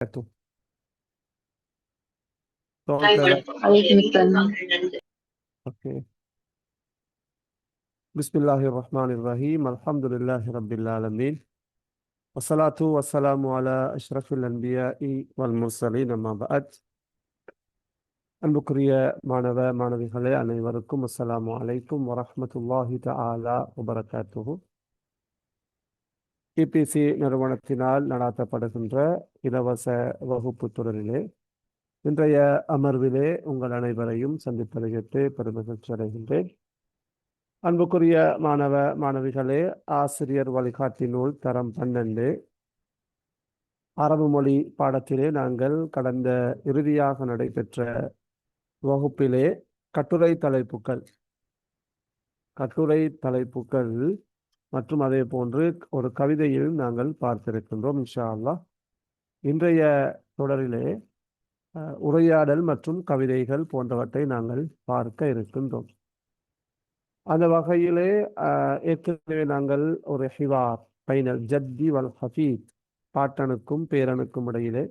وبركاته. توكل. عليكم السلام. اوكي. بسم الله الرحمن الرحيم. الحمد لله رب العالمين والصلاة والسلام على أشرف الأنبياء والمرسلين أما بعد. அன்புக்குரிய மாணவ மாணவிகளே அனைவருக்கும் அஸ்ஸலாமு அலைக்கும் வரஹ்மத்துல்லாஹி தஆலா வபரகாத்துஹு. இபிசி நிறுவனத்தினால் நடாத்தப்படுகின்ற இலவச வகுப்பு தொடரிலே இன்றைய அமர்விலே உங்கள் அனைவரையும் சந்திப்பதையிட்டு பெருமகிழ்ச்சி அடைகின்றேன். அன்புக்குரிய மாணவ மாணவிகளே, ஆசிரியர் வழிகாட்டி நூல் தரம் 12 அரபு மொழி பாடத்திலே நாங்கள் கடந்த இறுதியாக நடைபெற்ற வகுப்பிலே கட்டுரை தலைப்புகள் மற்றும் அதே போன்று ஒரு கவிதையில் நாங்கள் பார்த்திருக்கின்றோம். இன்ஷா அல்லாஹ் இன்றைய தொடரிலே உரையாடல் மற்றும் கவிதைகள் போன்றவற்றை நாங்கள் பார்க்க இருக்கின்றோம். அந்த வகையிலே ஏற்கனவே நாங்கள் ஒரு ஹிவார் பைனல் ஜத்தி வல் ஹஃபீத், பாட்டனுக்கும் பேரனுக்கும் இடையிலே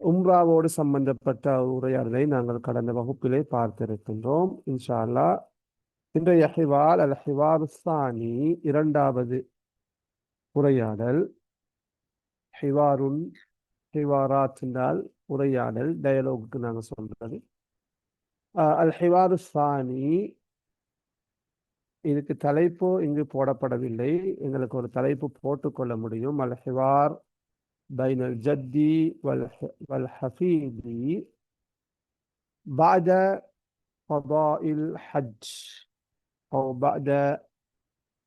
உம்ராவோடு சம்பந்தப்பட்ட உரையாடலை நாங்கள் கடந்த வகுப்பிலே பார்த்திருக்கின்றோம். இன்ஷா அல்லாஹ் இன்றைய ஹிவார் அல் ஹிவார் சானி, இரண்டாவது உரையாடல். ஹிவாருன் ஹிவாராத் என்றால் உரையாடல், டயலாகுக்கு நாங்கள் சொல்றது. அல் ஹிவார் சானி, இதுக்கு தலைப்பு இங்கு போடப்படவில்லை. எங்களுக்கு ஒரு தலைப்பு போட்டுக்கொள்ள முடியும். அல் ஹிவார் பைனல் ஜத்தி வல் ஹஃபீதி بعد قضاء الحج أو بعد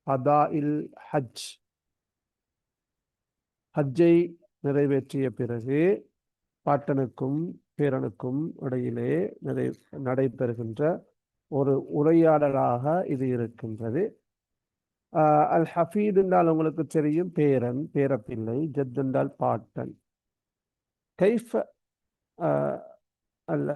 قضاء الحج. ஹஜ்ஜை நிறைவேற்றிய பிறகு பாட்டனுக்கும் பேரனுக்கும் இடையிலே நடைபெறுகின்ற ஒரு உரையாடலாக இது இருக்கின்றது. அல் ஹஃபீத் என்றால் உங்களுக்கு தெரியும், பேரன், பேரப்பிள்ளை. ஜத் என்றால் பாட்டன். கைஃப அல்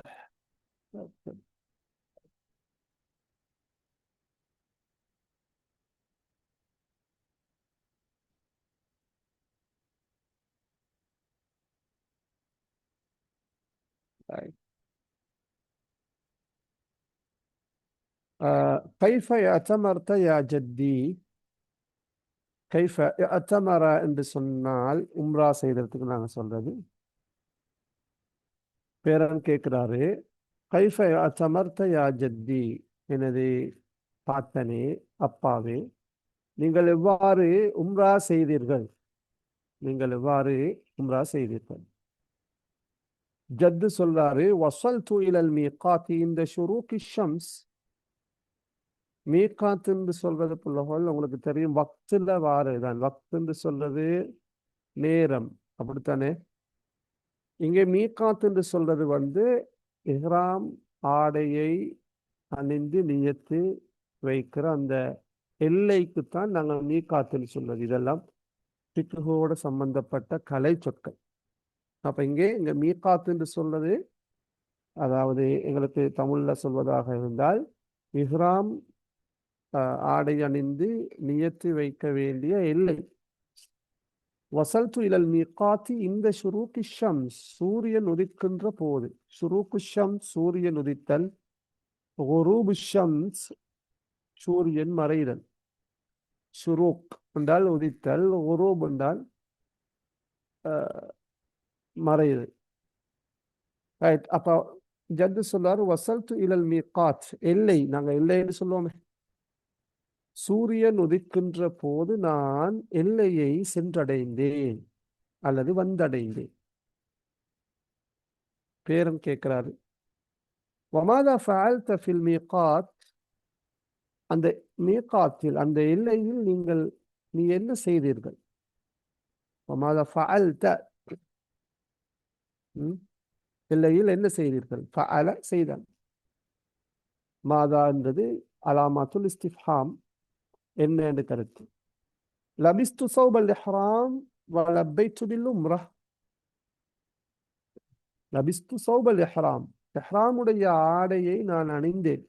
கைஃப அத்தமர்த்த யா ஜத்தி. கைஃப அத்தமர என்று சொன்னால் உம்ரா செய்ததுக்கு நாங்கள் சொல்றது. பேரன் கேட்கிறாரு, கைஃப அத்தமர்த்த யா ஜத்தி, எனது பாட்டனே, அப்பாவே, நீங்கள் எவ்வாறு உம்ரா செய்தீர்கள்? நீங்கள் எவ்வாறு உம்ரா செய்தீர்கள்? ஜத்து சொல்றாரு, வஸல்து இலல் மீகாத்தி இந்த ஷுரூகி ஷம்ஸ். மீகாத் என்று சொல்றது புள்ளகள் உங்களுக்கு தெரியும், வக்துல வாருதான். வக்து என்று சொல்றது நேரம், அப்படித்தானே? இங்கே மீகாத் என்று சொல்றது இஹ்ராம் ஆடையை அணிந்து நியத்து வைக்கிற அந்த எல்லைக்குத்தான் நாங்கள் மீகாத்துன்னு சொல்றது. இதெல்லாம் ஃபிக்ஹோடு சம்பந்தப்பட்ட கலை சொற்கள். அப்ப இங்க மீகாத் என்று சொல்றது, அதாவது எங்களுக்கு தமிழ்ல சொல்வதாக இருந்தால் இஹ்ராம் ஆடை அணிந்து நியத்து வைக்க வேண்டிய எல்லை. வசல்து இலல் மீகாத்தி இந்த ஷுரூகி ஷம்ஸ், சூரியன் உதிக்கின்ற போது. ஷுரூகு ஷம்ஸ் சூரியன் உதித்தல், குரூபு ஷம்ஸ் சூரியன் மறைதல். ஷுரூக் என்றால் உதித்தல், குரூப் என்றால் மறைதல். ரைட். அப்ப ஜத்து சொல்றாரு, வசல்து இலல் மீகாத், எல்லை. நாங்க எல்லைன்னு சொல்லுவோமே, சூரியன் உதிக்கின்ற போது நான் எல்லையை சென்றடைந்தேன் அல்லது வந்தடைந்தேன். பேரன் கேட்கிறாரு, வமாதா ஃபஅல்த ஃபில் மீகாத், அந்த மீகாத்தில், அந்த எல்லையில் நீ என்ன செய்தீர்கள்? வமாதா ஃபஅல்த, எல்லையில் என்ன செய்தீர்கள்? ஃபஅல செய்தான். மாதா என்றது அலாமாத்துல் இஸ்திஃப்ஹாம், என்ன என்று கருத்து. லபிஸ்து ஸௌபல் இஹ்ராம் வ லப்பைத்து பில் உம்ரா. லபிஸ்து ஸௌபல் இஹ்ராம், இஹ்ராமுடைய ஆடையை நான் அணிந்தேன்.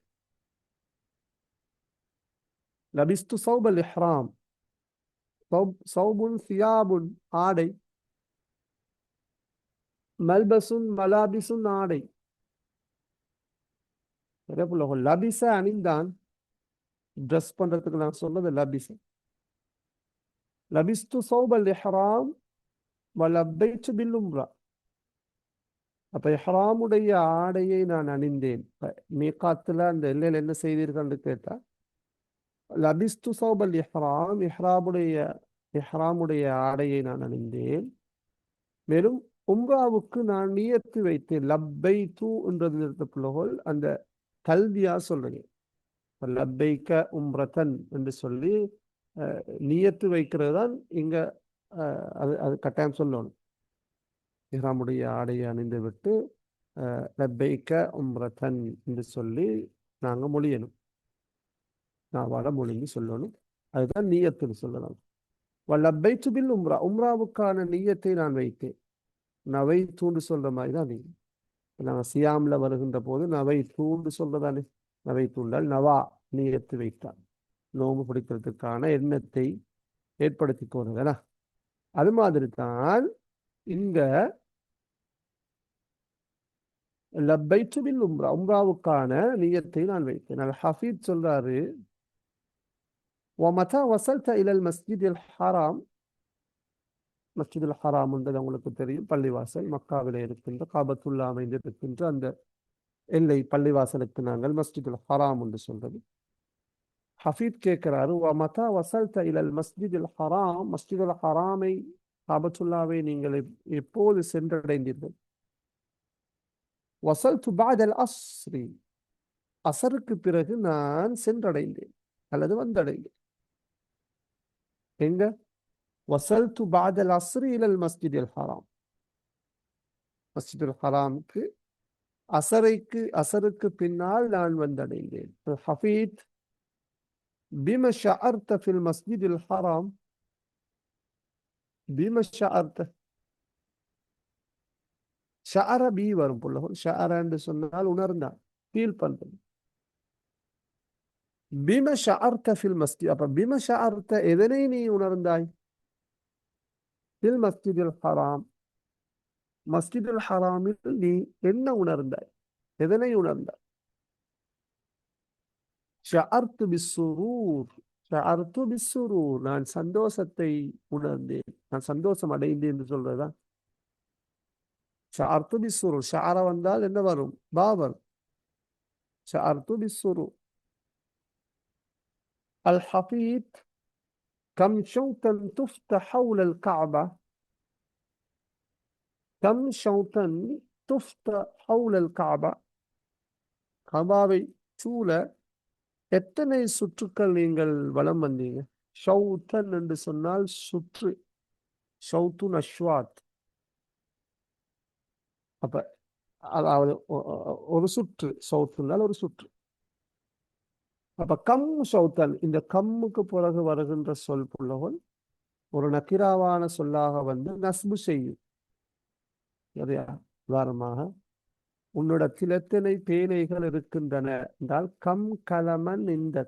லபிஸ்து ஸௌபல் இஹ்ராம், ஸௌபுன் சியாபுன் ஆடை. மல்பசுன் மலாபிசுன் ஆடை. அதே போல லபிச அணிந்தான், ட்ரெஸ் பண்றதுக்கு நான் சொன்னது லபிச. லபிஸ்து சௌபல் இஹ்ராம் வலப்பைத்து பில் உம்ரா. அப்ப இஹ்ராமுடைய ஆடையை நான் அணிந்தேன். மீகாத்துல அந்த எல்லையில் என்ன செய்தீர்கள்னு கேட்டா, லபிஸ்து சௌபல் இஹ்ராம், இஹ்ராமுடைய ஆடையை நான் அணிந்தேன். மேலும் உம்ராவுக்கு நான் நியத்து வைத்தேன். லப்பை தூ என்றது பிள்ளைகள் அந்த கல்வியா சொல்றீங்க. லப்பைக்க உம்ரத்தன் என்று சொல்லி நியத்து வைக்கிறது தான் இங்க அது அது கட்டாயம் சொல்லணும். இஹ்ராமுடைய ஆடையை அணிந்து விட்டு லப்பைக்க உம்ரத்தன் என்று சொல்லி நாங்கள் மொழியணும். நான் வட மொழின்னு சொல்லணும். அதுதான் நியத்துன்னு சொல்லலாம். லப்பைத்து பில் உம்ரா, உம்ராவுக்கான நியத்தை நான் வைத்தேன். நவை தூண்டு சொல்ற மாதிரி தான் நீங்க. நாங்கள் சியாம்ல வருகின்ற போது நவை தூண்டு சொல்றதானே. நவை தூண்டால் நவா நியத்து வைத்தான், நோம்பு பிடிக்கிறதுக்கான எண்ணத்தை ஏற்படுத்தி கொள்ளுங்களா. அது மாதிரி தான் இங்க லப்பைத்து பில் உம்ரா, உம்ராவுக்கான நியத்தை நான் வைத்தேன். அல் ஹஃபீத் சொல்றாரு, ومتى وصلت إلى المسجد الحرام. மஸ்ஜிதுல் ஹராம் என்றது உங்களுக்கு தெரியும், பள்ளிவாசல் மக்காவிலே இருக்கின்ற காபத்துல்லா அமைந்திருக்கின்ற அந்த எல்லை பள்ளிவாசலுக்கு நாங்கள் மஸ்ஜிதுல் ஹராம் என்று சொல்றது. ஹஃபீத் கேட்கிறாரு, மதா வசல்த இலல் மஸ்ஜிதுல் ஹராம், மஸ்ஜிதுல் ஹராமை காபத்துல்லாவை நீங்கள் எப்போது சென்றடைந்தீர்கள்? வசல்து பாதல் அஸ்ரி, அசருக்கு பிறகு நான் சென்றடைந்தேன் அல்லது வந்தடைந்தேன். எங்க? வசல்து பாதல் அஸ்ரி இலல் மஸ்ஜிதுல் ஹராம், மஸ்ஜிதுல் ஹராமுக்கு அசருக்கு பின்னால் நான் வந்தடைந்தேன். ஹஃபீத், பிம ஷஅர்த ஃபில் மஸ்ஜிதுல் ஹராம், பிம ஷஅர்த, ஷஅர பி வரும் புள்ளகம். ஷஅர என்று சொன்னால் உணர்ந்தான், ஃபீல் பண்றது. பிம ஷஅர்த ஃபில் மஸ்ஜித், அப்ப பிம ஷஅர்த எதனை நீ உணர்ந்தாய்? ஃபில் மஸ்ஜிதுல் ஹராம், மஸ்ஜிதுல் ஹராமில் நீ என்ன உணர்ந்தாய்? எதனை உணர்ந்தாய்? ஷஅர்து பிஸ்ஸுரூர், ஷஅர்து பிஸ்ஸுரூர், நான் சந்தோஷத்தை உணர்ந்தேன், நான் சந்தோஷம் அடைந்தேன் என்று சொல்றதா. ஷஅர்து பிஸ்ஸுரூர், ஷஅர வந்தால் என்ன வரும்? பாவர். ஷஅர்து பிஸ்ஸுரூர். அல் ஹஃபீத், கம் ஷௌதன் துஃப்த ஹவுலல் கஅபா, கம் ஷௌதன் துஃப்த ஹவுலல் கஅபா, கபாவை சூழ எத்தனை சுற்றுக்கள் நீங்கள் வலம் வந்தீங்க? ஷௌதன் என்று சொன்னால் சுற்று, ஷௌத்துன் அஷ்வாத். அப்ப அதாவது ஒரு சுற்று, சௌத்துனால் ஒரு சுற்று. அப்ப கம் ஷௌத்தன், இந்த கம்முக்கு பிறகு வருகின்ற சொல் புள்ளவன் ஒரு நக்கிராவான சொல்லாக வந்து நஸ்பு செய்யும். சரியா? உதாரணமாக, உன்னிடத்தில் எத்தனை பேனைகள் இருக்கின்றன என்றால் கம் கலமன், இந்த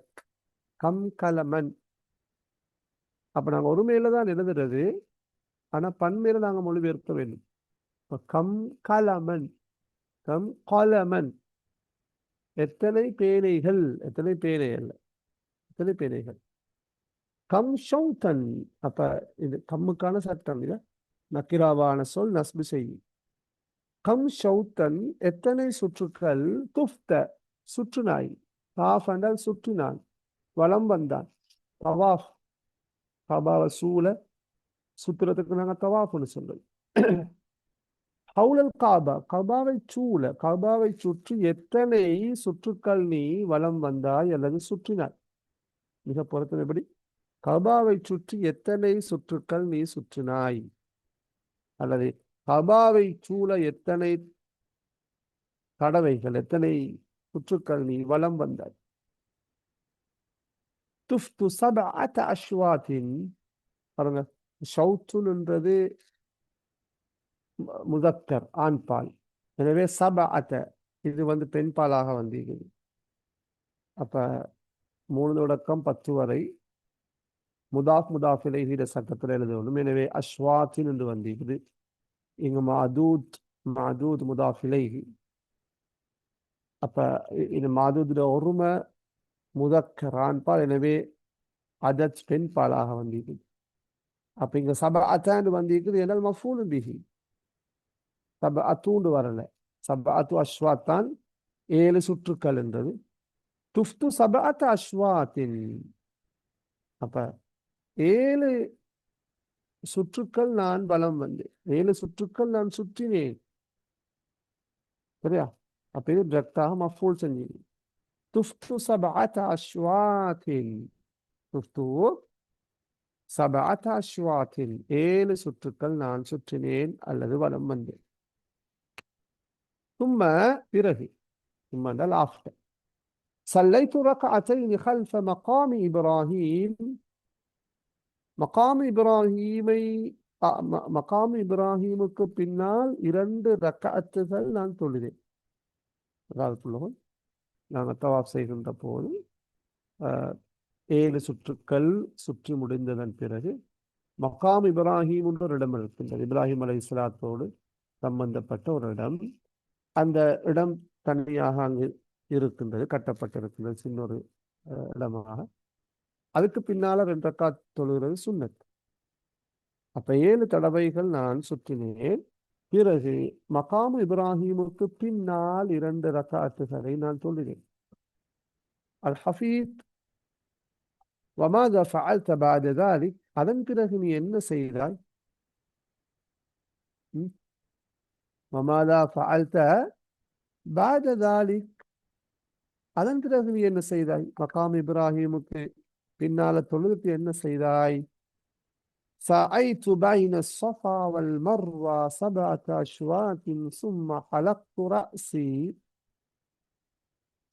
கம் கலமன். அப்ப நாங்க ஒரு மேல தான் எழுதுறது, ஆனா பன்மேல நாங்க மொழிபெயர்க்க வேண்டும். கம் கலமன், கம் கலமன், எத்தனை பேனைகள், எத்தனை பேனைகள், எத்தனை பேனைகள். கம் ஷௌதன், அப்ப இது கம்முக்கான சட்டம் இல்ல, நக்கிராவான சொல் நஸ்பு செய்யும். கம் ஷௌதன், எத்தனை சுற்றுக்கள், துஃப்த சுற்றுனாய், தாஃப் என்றால் சுற்றினான், வலம் வந்தான், தவாஃப், கபாவை சூழ சுற்றுறதுக்கு நாங்க தவாஃப்னு சொல்றோம். ஹவுலல் காபா, கபாவை சூழ, கபாவை சுற்றி எத்தனை சுற்றுக்கள் நீ வலம் வந்தாய் அல்லது சுற்றினாய். மிக பொருத்தம் எப்படி? கபாவை சுற்றி எத்தனை சுற்றுக்கள் நீ சுற்றினாய், அல்லது கபாவை சூழ எத்தனை தடவைகள், எத்தனை சுற்றுக்கள் நீ வலம் வந்தாய். துஃப்து சபஅத அஷ்வாத்தின், பாருங்க, ஷௌத்துன் என்றது முதக்கர், ஆண்பால். எனவே சபஅத இது வந்து பெண்பாலாக வந்திருக்குது. அப்ப 3 தொடக்கம் 10 வரை முதாஃப் முதாஃப் இலைஹி சட்டத்தில் எழுத வேண்டும். எனவே அஷ்வாத்தின் என்று வந்திருக்குது. இங்கு மஅதூத் மாதூத் முதாஃப் இலைஹி. அப்ப இது மாதூதுல ஒருமை முதக்கரான் பால், எனவே அதத் பெண் பாலாக வந்திருக்குது. அப்ப இங்க சபஅத்தாண்டு வந்திருக்குது என்றால் மஃபூலு பிஹி. சபஅத்தூண்டு வரல. சபஅத்து அஸ்வாத்தான் 7 சுற்றுக்கள் என்றது. துஃப்து சபஅத்த அஸ்வாத்தின். அப்ப 7 சுற்றுக்கள் நான் பலம் வந்தேன், 7 சுற்றுக்கள் நான் சுற்றினேன். சரியா? அப்ப இது டிரெக்டாக மஃபூல் செஞ்சீங்க. துஃப்து சபஅத்த அஸ்வாத்தின். துஃப்து சபஅத்த அஸ்வாத்தின், 7 சுற்றுக்கள் நான் சுற்றினேன் அல்லது வலம் வந்தேன். ثم பிறகு, ثم என்றால் ஆஃப்டர். صليت ركعتين خلف مقام إبراهيم. மகாம் இப்ராஹீமை மகாம் இப்ராஹீமுக்கு பின்னால் 2 ரக்அத்துகள் நான் தொழுதேன். அதாவது நாங்கள் தவாப் செய்கின்ற போது 7 சுற்றுக்கள் சுற்றி முடிந்ததன் பிறகு மகாம் இப்ராஹீம் என்ற ஒரு இடம் இருக்கின்றது. இப்ராஹிம் அலைஹிஸ்ஸலாத்தோடு சம்பந்தப்பட்ட ஒரு இடம். அந்த இடம் தனியாக அங்கு இருக்கின்றது, கட்டப்பட்டிருக்கின்றது, சின்ன ஒரு இடமாக. அதுக்கு பின்னால 2 ரக்காத் தொழுகிறது சுன்னத். அப்ப 7 தடவைகள் நான் சுற்றினேன். பிறகு மகாம் இப்ராஹீமுக்கு பின்னால் 2 ரக்காத்துகளை நான் தொழுகிறேன். அல் ஹஃபீத் வமாதா ஃபஅல்த பஅத ذلك, அதன் பிறகு நீ என்ன செய்தாய்? வமாதா ஃபஅல்த பஅத ذلك, அதன் பிறகு நீ என்ன செய்தாய்? மகாம் இப்ராஹீமுக்கு பின்னால தொழுதுட்டு என்ன செய்தாய்? سعيت بين الصفا والمروة 7 أشواط ثم حلقت رأسي.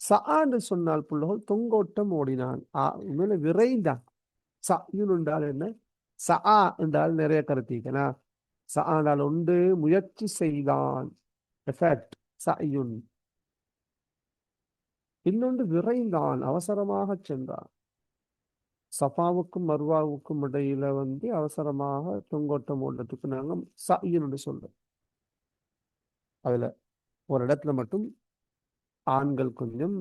சஆன்னு சொன்னால் புள்ளகள் தொங்கோட்டம் ஓடினான், மேல விரைந்தான். சயுன் என்றால் என்ன? சஆ என்றால் நிறைய கருத்திக்கனா. சஆ என்றால் ஒன்று முயற்சி செய்தான், எஃபர்ட், சயுன். இன்னொன்று விரைந்தான், அவசரமாக சென்றான். சஃபாவுக்கும் மர்வாவுக்கும் இடையில அவசரமாக தொங்கோட்டம் ஓடுறதுக்கு நாங்கள் சயுன்னு சொல்றோம். அதுல ஒரு இடத்துல மட்டும் ஆண்கள் கொஞ்சம்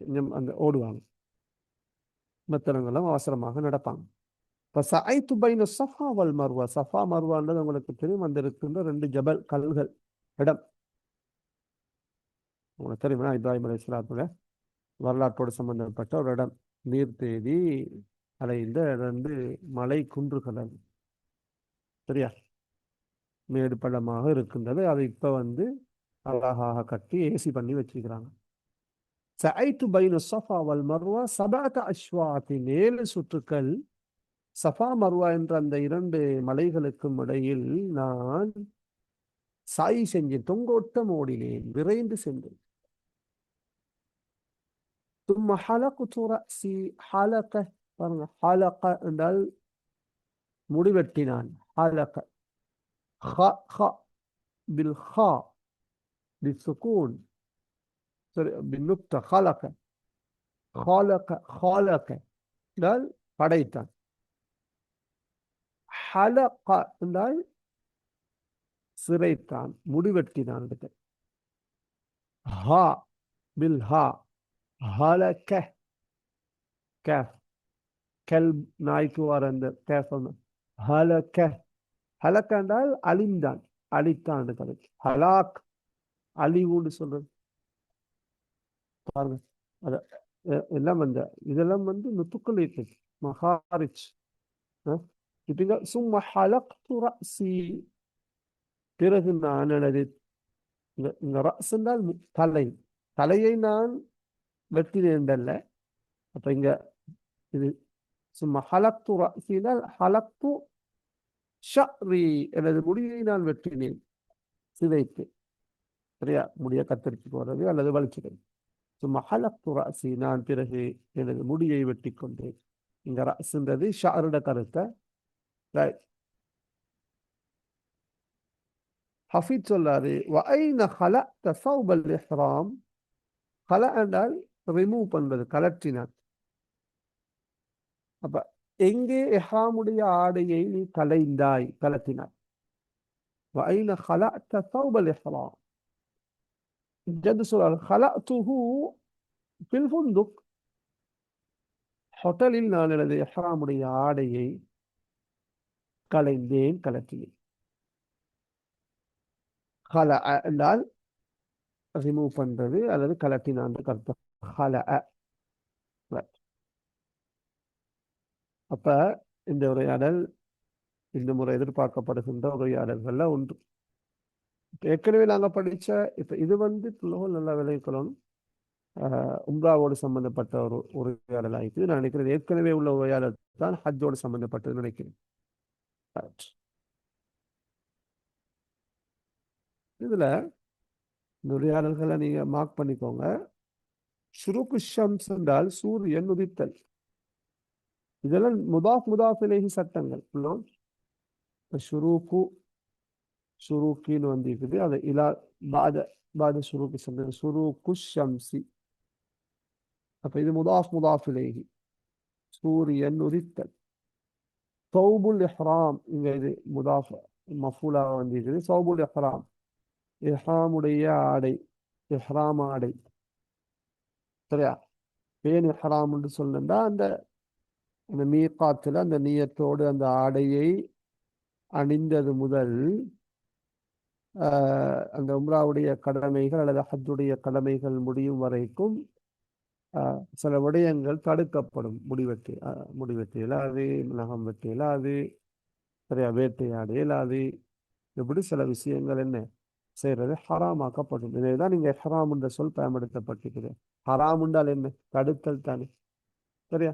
கொஞ்சம் அந்த ஓடுவாங்க, மற்றவங்களும் அவசரமாக நடப்பாங்க. இப்போ சஐத்து பைன சஃபா வல் மர்வா. சஃபா மர்வான்றது உங்களுக்கு தெரியும், அந்த இருக்கின்ற 2 ஜபல் கல்கள் இடம் உங்களுக்கு தெரியுமா? இப்ராஹிம் அலைஹிஸ்ஸலாத்துடைய வரலாற்றோடு சம்பந்தப்பட்ட ஒரு இடம். நீர் தேதி அலைந்த 2 மலை குன்றுகள், சரியா, மேடு பள்ளமாக இருக்கின்றது. அதை இப்ப அழகாக கட்டி ஏசி பண்ணி வச்சிருக்கிறாங்க. சஐத்து பைன சஃபா வல் மர்வா 7 அஷ்வாத், 7 சுற்றுக்கள் சஃபா மர்வா என்ற அந்த 2 மலைகளுக்கும் இடையில் நான் சாய் செஞ்சேன், தொங்கோட்டம் ஓடினேன், விரைந்து சென்றேன். ثم حلقت رأسي. حلقة حلقة என்றால் முடிவெட்டினான். حلقة خ بالخاء بالسكون بالنقطة. خلق خلق خلق என்றால் படைத்தான். حلق என்றால் சிரைத்தான், முடிவெட்டினான். ஹா பில்ஹா ஹலக. கேஃப் கெல்ப் நாய்க்கு வர அந்த கேஃப் ஹலக. ஹலக்க என்றால் அழிந்தான், அழித்தான். ஹலாக் அழிவுன்னு சொல்றது பாருங்க. அத எல்லாம் இதெல்லாம் நுத்துக்கள் இருக்குது, மஹாரிஜ். இப்ப சும்மா ஹலக்து ரஅஸி, பிறகு நான் எனது இந்த ரஸ் என்றால் தலை, தலையை நான் வெட்டினேன். அப்ப இங்க இது சும்மா ஹலக்து ரஅஸினால் ஹலக்து ஷஅரி, எனது முடியை நான் வெட்டினேன், சிதைத்து. சரியா? முடிய கத்தரிச்சு போறது அல்லது வலிச்சுக்கிறது. சும்மா ஹலக்து ரஅஸி, நான் பிறகு எனது முடியை வெட்டி கொண்டேன். இங்க ரஸ்ன்றது ஷஅருட கருத்தை. ஹஃபீத் சொல்லாரு, வஐன ஹலக்த ஸௌபல் இஹ்ராம். ஹல என்றால் ரிமூவ் பண்றது, கலற்றினான். அப்ப எங்கே இஹ்ராமுடைய ஆடையை நீ கலைந்தாய், கலத்தினாய்? وأين خلعت ثوب الإحرام جد سؤال خلعته في الفندق ஹோட்டலில் நான் எனது இஹ்ராமுடைய ஆடையை களைந்தேன் கலட்டினேன் ஹல என்றால் ரிமூவ் பண்றது அல்லது கலட்டினான் அர்த்தம் ஹல அப்ப இந்த உரையாடல் இந்த முறை எதிர்பார்க்கப்படுகின்ற உரையாடல்கள்ல ஒன்று ஏற்கனவே நாங்கள் படிச்ச இப்ப இது வந்து நல்லா விளைவிக்கணும் உம்ராவோடு சம்பந்தப்பட்ட ஒரு உரையாடல் ஆயிடுச்சு நான் நினைக்கிறேன் ஏற்கனவே உள்ள உரையாடல் தான் ஹஜ்ஜோடு சம்பந்தப்பட்டது நினைக்கிறேன் இதுல இந்த உரையாடல்களை நீங்க மார்க் பண்ணிக்கோங்க ஷுரூக்கு ஷம்ஸ் என்றால் சூரியன் உதித்தல் இதெல்லாம் முதாஃப் இலைஹி சட்டங்கள் ஷுரூக்கு ஷுரூக்கின்னு வந்திருக்குது அது இலா பாத ஷுரூக்கு ஷம்ஸ் ஷுரூக்கு ஷம்சி அப்ப இது முதாஃப் இலைஹி சூரியன் உதித்தல் சௌபுல் இஹ்ராம் இங்க இது முதாஃப் மஃபூலாக வந்திருக்குது சௌபுல் இஹ்ராம் இஹ்ராமுடைய ஆடை இஹ்ராம் ஆடை சரியா ஏன் இஹ்ராம் என்று சொல்லுண்டா அந்த மீகாத்துல அந்த நியத்தோடு அந்த ஆடையை அணிந்தது முதல் அந்த உம்ராவுடைய கடமைகள் அல்லது ஹஜ்ஜுடைய கடமைகள் முடியும் வரைக்கும் சில விடயங்கள் தடுக்கப்படும் முடிவெட்டி இயலாது நகம் வெட்டி இயலாது சரியா வேட்டையாட இயலாது இப்படி சில விஷயங்கள் என்ன செய்யறது ஹராமாக்கப்படும் இதைதான் நீங்க ஹராம் என்ற சொல் பயன்படுத்தப்பட்டிருக்குது ஹராம் என்றால் என்ன தடுத்தல் தானே சரியா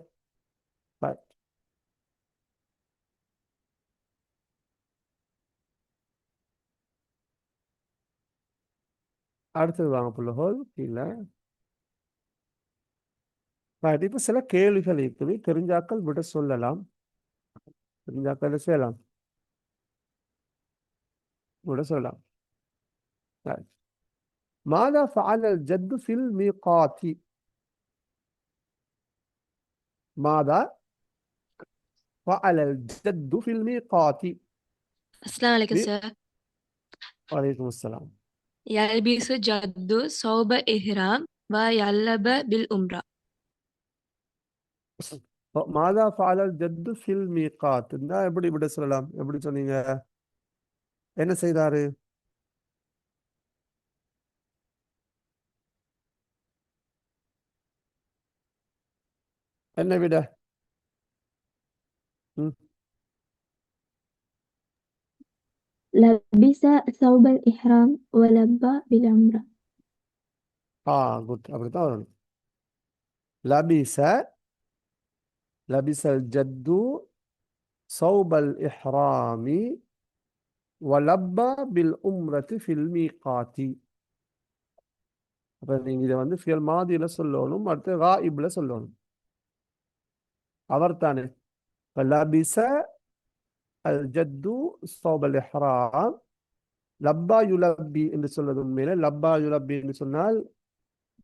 அடுத்தது வாங்க புள்ளஹோல் கீழே இப்ப சில கேள்விகள் இருக்குது தெரிஞ்சாக்கள் விட சொல்லலாம் தெரிஞ்சாக்கள் செய்யலாம் விட சொல்லலாம் ماذا فعل الجد في الميقات ماذا فعل الجد في الميقات السلام عليكم سر. وعليكم السلام. يلبس جد ثوب إحرام ويلعب بالعمرة. ماذا فعل الجد في الميقات எப்படி விட சொல்லலாம் எப்படி சொன்னீங்க என்ன செய்தாரு என்ன விட لبس ثوب الإحرام ولبى بالعمرة. குட் அப்படித்தான் வரணும் لبس الجد ثوب الإحرام ولبى بالعمرة في الميقات அப்ப நீங்க இதை வந்து ஃபியல் மாதியில சொல்லணும் அடுத்து காயிப்ல சொல்லணும் அவர் தானே لبس الجد ثوب الإحرام லப்பா யுலப்பி என்று சொல்வது உண்மையில லப்பா யுலப்பி என்று சொன்னால்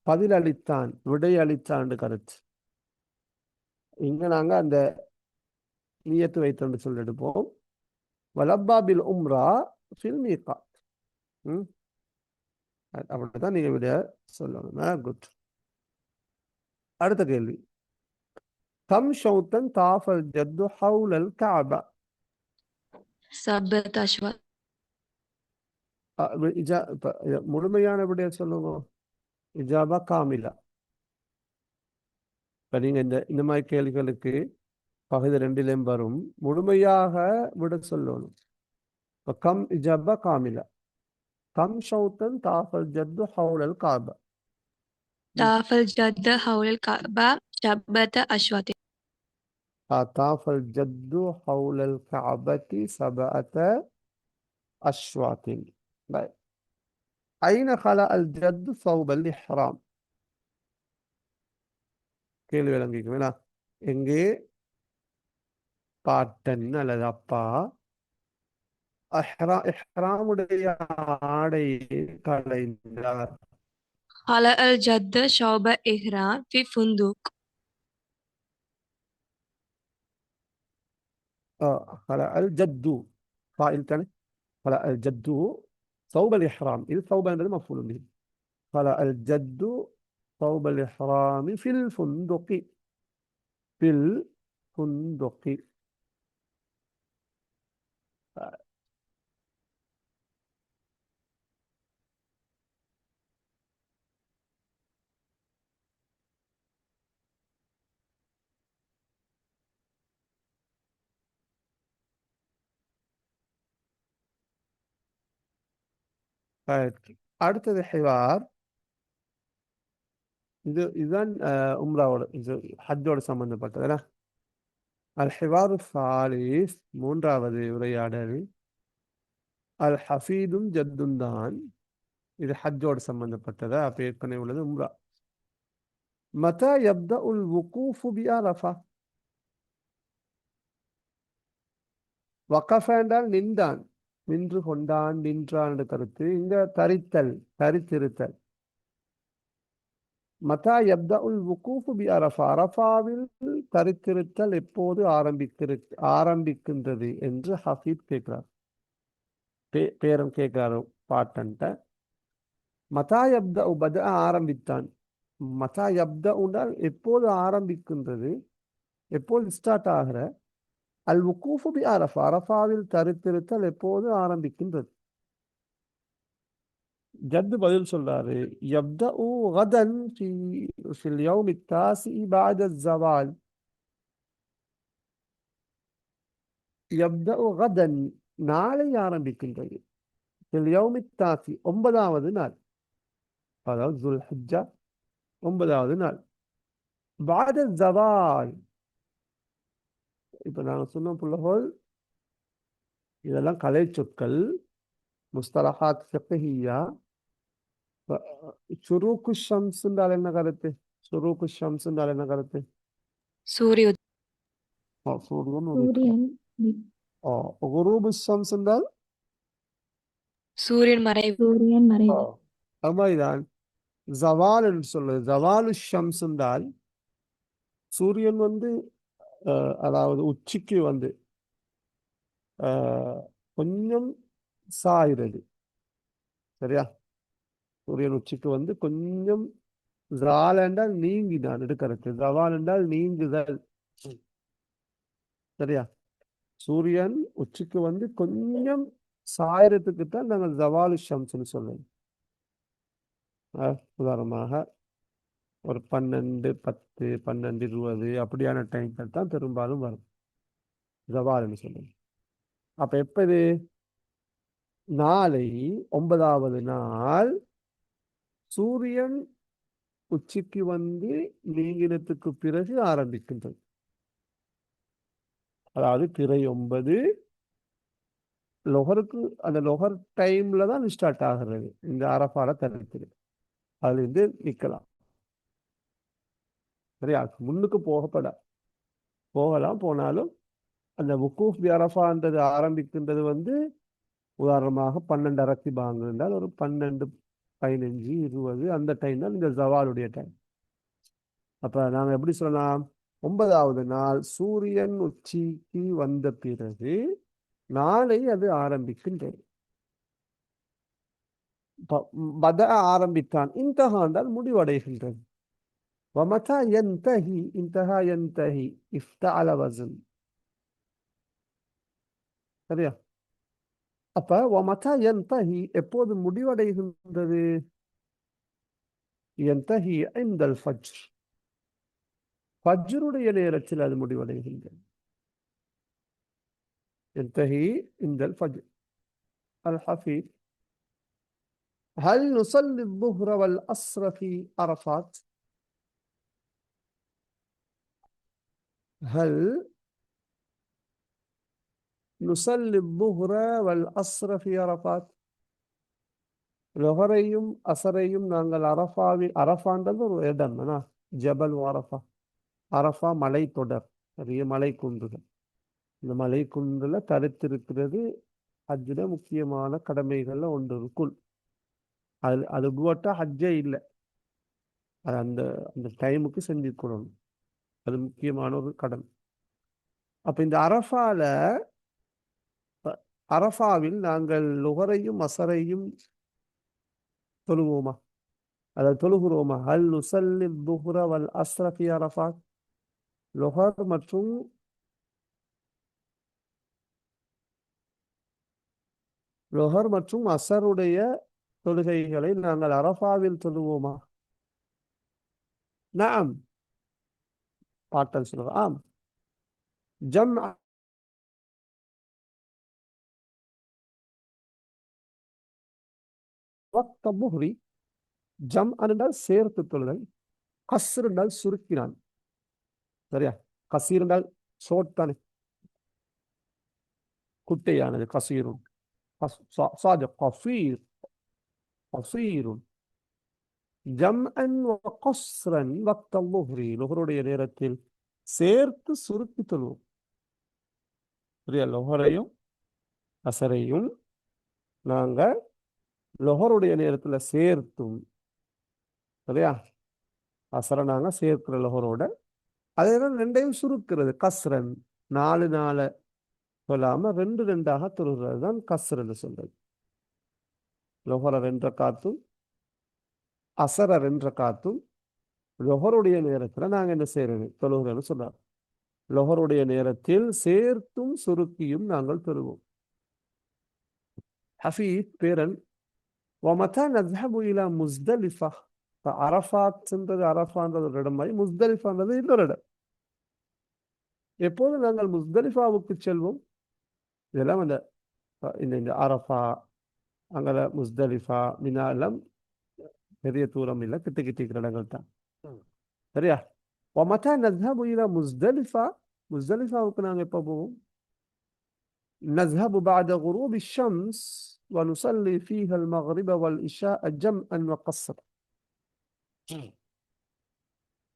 பதில் அளித்தான் விடை அளித்தான் கருத்து இங்க நாங்க அந்த நியத்து வைத்தோன்னு சொல்லி எடுப்போம் வலப்பா பில் உம்ரா ஃபில் மீகாத் அப்படிதான் நீங்க விட சொல்லணும் குட் அடுத்த கேள்வி கம் ஷௌத்தன் தாஃபல் ஜத்து ஹவுலல் கஅபா 7 أشواط. முழுமையான விடைய சொல்லுங்க இஜாபா காமிலா இப்ப நீங்க இந்த மாதிரி கேள்விகளுக்கு பகுதி 2லும் வரும் முழுமையாக விட சொல்லணும் கம் இஜாபா காமிலா கம் ஷௌத்தன் தாஃபல் ஜத்து ஹவுலல் கஅபா طاف الجد حول الكعبة 7 أشواط. طاف الجد حول الكعبة 7 أشواط. أين خلع الجد ثوب الإحرام கேள்வி விளங்கிக்குங்களா எங்கே பாட்டன் அல்லது அப்பா இஹ்ராமுடைய ஆடையை களைந்தார் خلع الجد ثوب إحرام في فندق. خلع الجد فاعل تاني خلع الجد ثوب الإحرام. இது ثوبன்றது مفعول به. خلع الجد ثوب الإحرام في الفندق. في الفندق. அடுத்தது ஹிவார். இதுதான் உம்ராவோட இது ஹஜ்ஜோட சம்பந்தப்பட்டது. அல் ஹிவாரு சாலிஸ் மூன்றாவது உரையாடல். அல் ஹஃபீதும் ஜத்தும் தான். இது ஹஜ்ஜோட சம்பந்தப்பட்டது. அப்போ ஏற்கனவே உள்ளது உம்ரா. மதா யப்தா உல் வுகூஃபு பி அரஃபா. வகஃப என்றால் நின்றான், நின்று கொண்டான், நின்றான் என்ற கருத்து. இங்க தரித்தல், தரித்திருத்தல். மதா யப்தா உல் வுகூஃபு பி அரஃபா. அரஃபாவில் தரித்திருத்தல் எப்போது ஆரம்பிக்கின்றது என்று ஹஃபீத் கேட்கிறார். பேரம் கேட்கிறார் பாட்டன்ட்ட. மதா யப்தா பத ஆரம்பித்தான். மதா யப்தா என்றால் எப்போது ஆரம்பிக்கின்றது, எப்போது ஸ்டார்ட் ஆகிற. அல் வுகூஃபு பி அரஃபா, அரஃபாவில் தரித்திருத்தல் எப்போது ஆரம்பிக்கின்றது. ஜத்து பதில் சொல்றாரு, யப்தஉ கதன் ஃபில் யௌமி التاسع بعد الزوال. யப்தஉ கதன் நாளை ஆரம்பிக்கின்றது. ஃபில் யௌமி التاسع 9வது நாள், அதாவது ذுல்ஹிஜ்ஜா 9வது நாள். بعد الزوال. இப்ப நாங்க சொன்ன புள்ளகோல் இதெல்லாம் கலை சொற்கள், முஸ்தலஹாத் ஃபிக்ஹிய்யா. ஷுரூக்கு ஷம்ஸ் என்றால் என்ன கருத்து? ஷுரூக்கு ஷம்ஸ் என்றால் என்ன கருத்து? சூரிய சூரியன் சூரியன் குரூபு ஷம்ஸ் என்றால் சூரியன் மறைவு. சூரியன் மறைவு. அது மாதிரிதான் ஜவால் என்று சொல்லுது. ஜவாலு ஷம்ஸ் என்றால் சூரியன் அதாவது உச்சிக்கு கொஞ்சம் சாயிறது. சரியா? சூரியன் உச்சிக்கு கொஞ்சம். ஜால் என்றால் நீங்கினான் எடுக்கிறது. ஜவால் என்றால் நீங்குதல். சரியா? சூரியன் உச்சிக்கு கொஞ்சம் சாயறதுக்கு தான் நாங்கள் ஜவாலு ஷம்ஸ்னு சொல்லுவோம். உதாரணமாக ஒரு 12:10, 12:20 அப்படியான டைம்கள் தான் பெரும்பாலும் வரும் ஜவால்னு சொல்லுவோம். அப்ப எப்ப இது? நாளை 9வது நாள் சூரியன் உச்சிக்கு நீங்கினத்துக்கு பிறகு ஆரம்பிக்கின்றது. அதாவது திரை 9 லொஹருக்கு, அந்த லொஹர் டைம்ல தான் ஸ்டார்ட் ஆகிறது இந்த அரஃபால தரித்திரு. அதுல இருந்து நிக்கலாம். சரியா? முன்னுக்கு போகலாம். போனாலும் அந்த வுகூஃப் பி அரஃபான்றது ஆரம்பிக்கின்றது உதாரணமாக 12:30 பாங்கு இருந்தால் ஒரு 12, 15, 20 அந்த டைம் தான் இந்த ஜவாலுடைய டைம். அப்ப நாங்க எப்படி சொல்லலாம்? 9வது நாள் சூரியன் உச்சிக்கு வந்த பிறகு நாளை அது ஆரம்பிக்கின்றது. பத ஆரம்பித்தான். இன்தஹா என்றால் முடிவடைகின்றது. வமதா யன்தஹி, இன்தஹா யன்தஹி இஃப்தஅல வஸன். சரியா? அப்ப வமதா யன்தஹி எப்போது முடிவடைகின்றது? யன்தஹி இன்தல் ஃபஜ்ர், ஃபஜ்ருடைய நேரத்தில் அது முடிவடைகின்றது. யன்தஹி இன்தல் ஃபஜ்ர். அல் ஹஃபீத் هل نصلي الظهر والعصر في عرفات؟ هل نصلي الظهر والعصر في عرفات؟ லொஹரையும் அசரையும் நாங்கள் அரஃபான்றது ஒரு இடம். ஜபல் அரஃபா. அரஃபா மலை தொடர், பெரிய மலை குன்றுகள். இந்த மலை குன்றுல தரித்திருக்கிறது ஹஜ்ஜில முக்கியமான கடமைகள்ல ஒன்று ருக்குன். அது போட்டா ஹஜ்ஜே இல்லை. அது அந்த அந்த டைமுக்கு செஞ்சுக்கணும். அது முக்கியமான ஒரு கடமை. அப்ப இந்த அரஃபால அரஃபாவில் நாங்கள் லுகரையும் அசரையும் தொழுவோமா? அதை தொழுகிறோமா? ஹல் நுசல்லி துஹ்ர வல் அஸ்ர ஃபி அரஃபாத். லுஹர் மற்றும் அசருடைய தொழுகைகளை நாங்கள் அரஃபாவில் தொழுவோமா? நஅம். பாட்டன் சொல்லுங்க ஆம். ஜம் வக்த முஹ்ரி. ஜம் என்றால் சேர்த்து தொழுகை, கஸ்ர் என்றால் சுருக்கினான். சரியா? கசீர் என்றால் சோட்டானே, குட்டையானது. கசீரும் சாஜ கஃபீர் கசீரும். ஜம்அன் வ கஸ்ரன் வக்த லுஹ்ரி. லுஹருடைய நேரத்தில் சேர்த்து சுருக்கி தொழுவோம். சரியா? லுஹரையும் அசரையும் நாங்க லுஹருடைய நேரத்துல சேர்த்தும், சரியா, அசரை நாங்க சேர்க்கிற லுஹரோட, அதே ரெண்டையும் சுருக்கிறது கஸ்ரன். 4 சொல்லாம 2 தொழுகிறது தான் கஸ்ரன்னு சொல்றது. லுஹர 2 ரக்காத்தும் அசர 2 ரக்காத்தும் லுஹருடைய நேரத்துல நாங்க என்ன செய்யறது? தொழுகிறோன்னு சொல்றாங்க. லுஹருடைய நேரத்தில் சேர்த்தும் சுருக்கியும் நாங்கள் தொழுவோம். ஹஃபீத் பேரன் ومتى نذهب إلى مزدلفة. அரஃபாத்ன்றது, அரஃபான்றது ஒரு இடம் மாதிரி, முஸ்தலிஃபான்றது இன்னொரு இடம். எப்போது நாங்கள் முஸ்தலிஃபாவுக்கு செல்வோம்? இதெல்லாம் அந்த இந்த அரஃபா, அங்கே முஸ்தலிஃபா, மினா எல்லாம் பெரிய தூரம் இல்லை, கிட்ட கிட்ட இடங்கள் தான். சரியா? ومتى نذهب إلى مزدلفة. முஸ்தலிஃபாவுக்கு நாங்கள் எப்போ போவோம்? نذهب بعد غروب الشمس ونصلي فيها المغرب والعشاء جمعا وقصرا.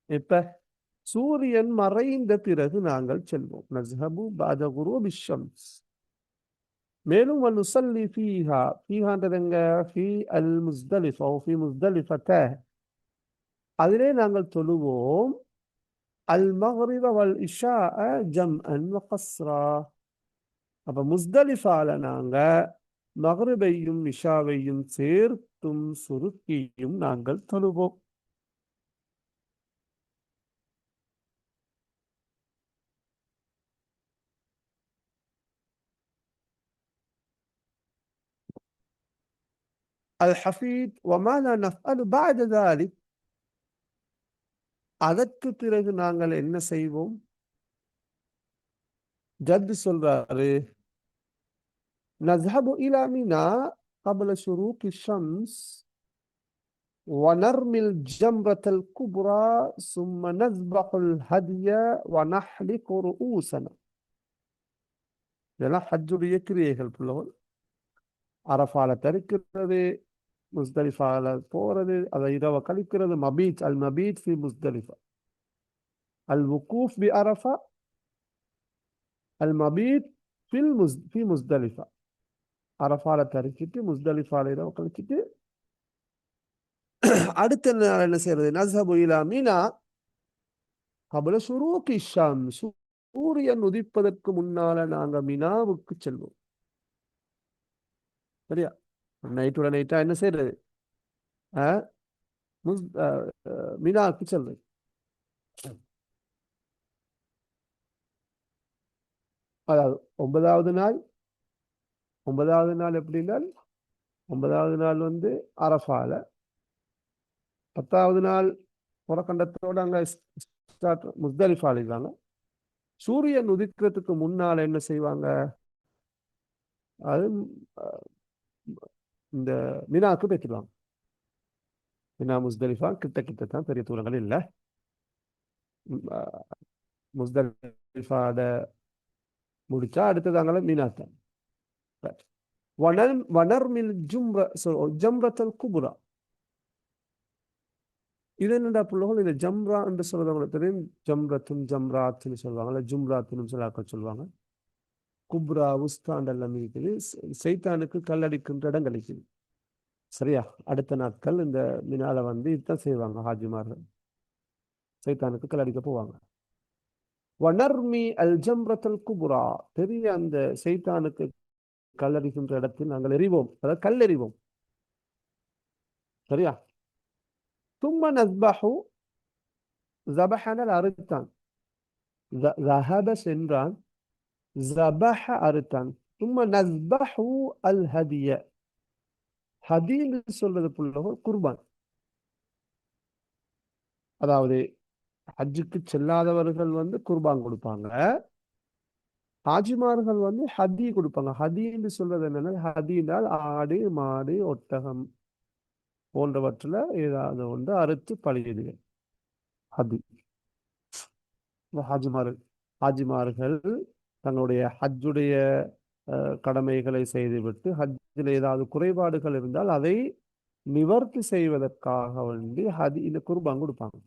இப்ப சூரியன் மறைந்த பிறகு நாங்கள் செல்வோம். நஸ்ஹபு بعد غروب الشمس. மேலும் ونصلي فيها. ஃபீஹான்றதுங்க في المزدلفة أو في مزدلفة. அதிலே நாங்கள் தொழுவோம் المغرب والعشاء جمعا وقصرا. அப்ப முஸ்தலிஃபால நாங்க மக்ரிபையும் இஷாவையும் சேர்த்தும் சுருக்கியும் நாங்கள் தொழுவோம். الحفيد وماذا نفعل بعد ذلك. அதற்கு பிறகு நாங்கள் என்ன செய்வோம்? ஜத் சொல்றாரு, نذهب إلى منى قبل شروق الشمس ونرمي الجمرة الكبرى ثم نذبح الهدي ونحلق رؤوسنا. இதெல்லாம் ஹஜ்ஜுடைய கிரியைகள் புள்ளவள். அரஃபால தரிக்கிறது, முஸ்தலிஃபால போறது, அதை இரவ கழிக்கிறது. மபீத், அல் மபீத் ஃபி முஸ்தலிஃபா, அல் வுகூஃப் பி அரஃபா, அல் மபீத் ஃபி முஸ்தலிஃபா. அரஃபால தரிக்கிட்டு முஸ்தலிஃபால இரவ கழிச்சிட்டு அடுத்த நாள் என்ன செய்யறது? நஸ்ஹபு இலா மினா கபல ஷுரூகி ஷம்ஸ். சூரியன் உதிப்பதற்கு முன்னால நாங்க மினாவுக்கு செல்வோம். சரியா? நைட்டோட நைட்டா என்ன செய்யறது? மினாவுக்கு செல்றது. அதாவது 9வது நாள் எப்படின்னா, 9வது நாள் அரஃபால, 10வது நாள் புறக்கண்டத்தோடு அங்க முஸ்தலிஃபால இருக்காங்க. சூரியன் உதிக்கிறதுக்கு முன்னால என்ன செய்வாங்க? அது இந்த மினாக்கு போய்க்கிடுவாங்க. மினா முஸ்தலிஃபா கிட்ட தான், பெரிய தூரங்கள் இல்லை. முஸ்தலிஃபாட முடிச்சா அடுத்ததாங்கள மீனாத்தான். வனர்மில் ஜம்ரத்தல் குபுரா. இது என்னடா பிள்ளைகள்? இந்த ஜம்ரா என்று சொல்றவங்களுக்கு தெரியும். ஜம்ராத்துன்னு சொல்லுவாங்க, ஜும்ராத்துன்னு சொல்லுவாங்க. குப்ரா, உஸ்தாண்டெல்லாம் இருக்குது. சைத்தானுக்கு கல்லடிக்கின்ற இடம் கிடைக்குது. சரியா? அடுத்த நாட்கள் இந்த மினால இதுதான் செய்வாங்க ஹாஜிமார்கள். சைத்தானுக்கு கல்லடிக்க போவாங்க. வனர்மி அல் ஜம்ரத்தல் குபுரா. பெரிய அந்த சைத்தானுக்கு கல்லறிகின்ற இடத்தில் நாங்கள் எறிவோம், அதாவது கல்லெறிவோம். சரியா? தும்ம நஸ்பஹு, ஜபஹனல் அறுத்தான், ذهب சென்றான், ஜபஹ அறுத்தான். தும்ம நஸ்பஹு அல் ஹதிய, ஹதீன்னு சொல்றது புள்ளவர் குர்பான். அதாவது ஹஜ்ஜுக்கு செல்லாதவர்கள் வந்து குர்பான் கொடுப்பாங்க, ஹாஜிமார்கள் வந்து ஹதி கொடுப்பாங்க. ஹதின்னு சொல்றது என்னன்னா, ஹதினால் ஆடு மாடு ஒட்டகம் போன்றவற்றில் ஏதாவது ஒன்று அறுத்து பலியிடுங்க, ஹதி. ஹாஜிமார்கள் தங்களுடைய ஹஜ்ஜுடைய கடமைகளை செய்துவிட்டு ஹஜ்ஜில் ஏதாவது குறைபாடுகள் இருந்தால் அதை நிவர்த்தி செய்வதற்காக வேண்டி ஹதி இந்த குர்பான் கொடுப்பாங்க.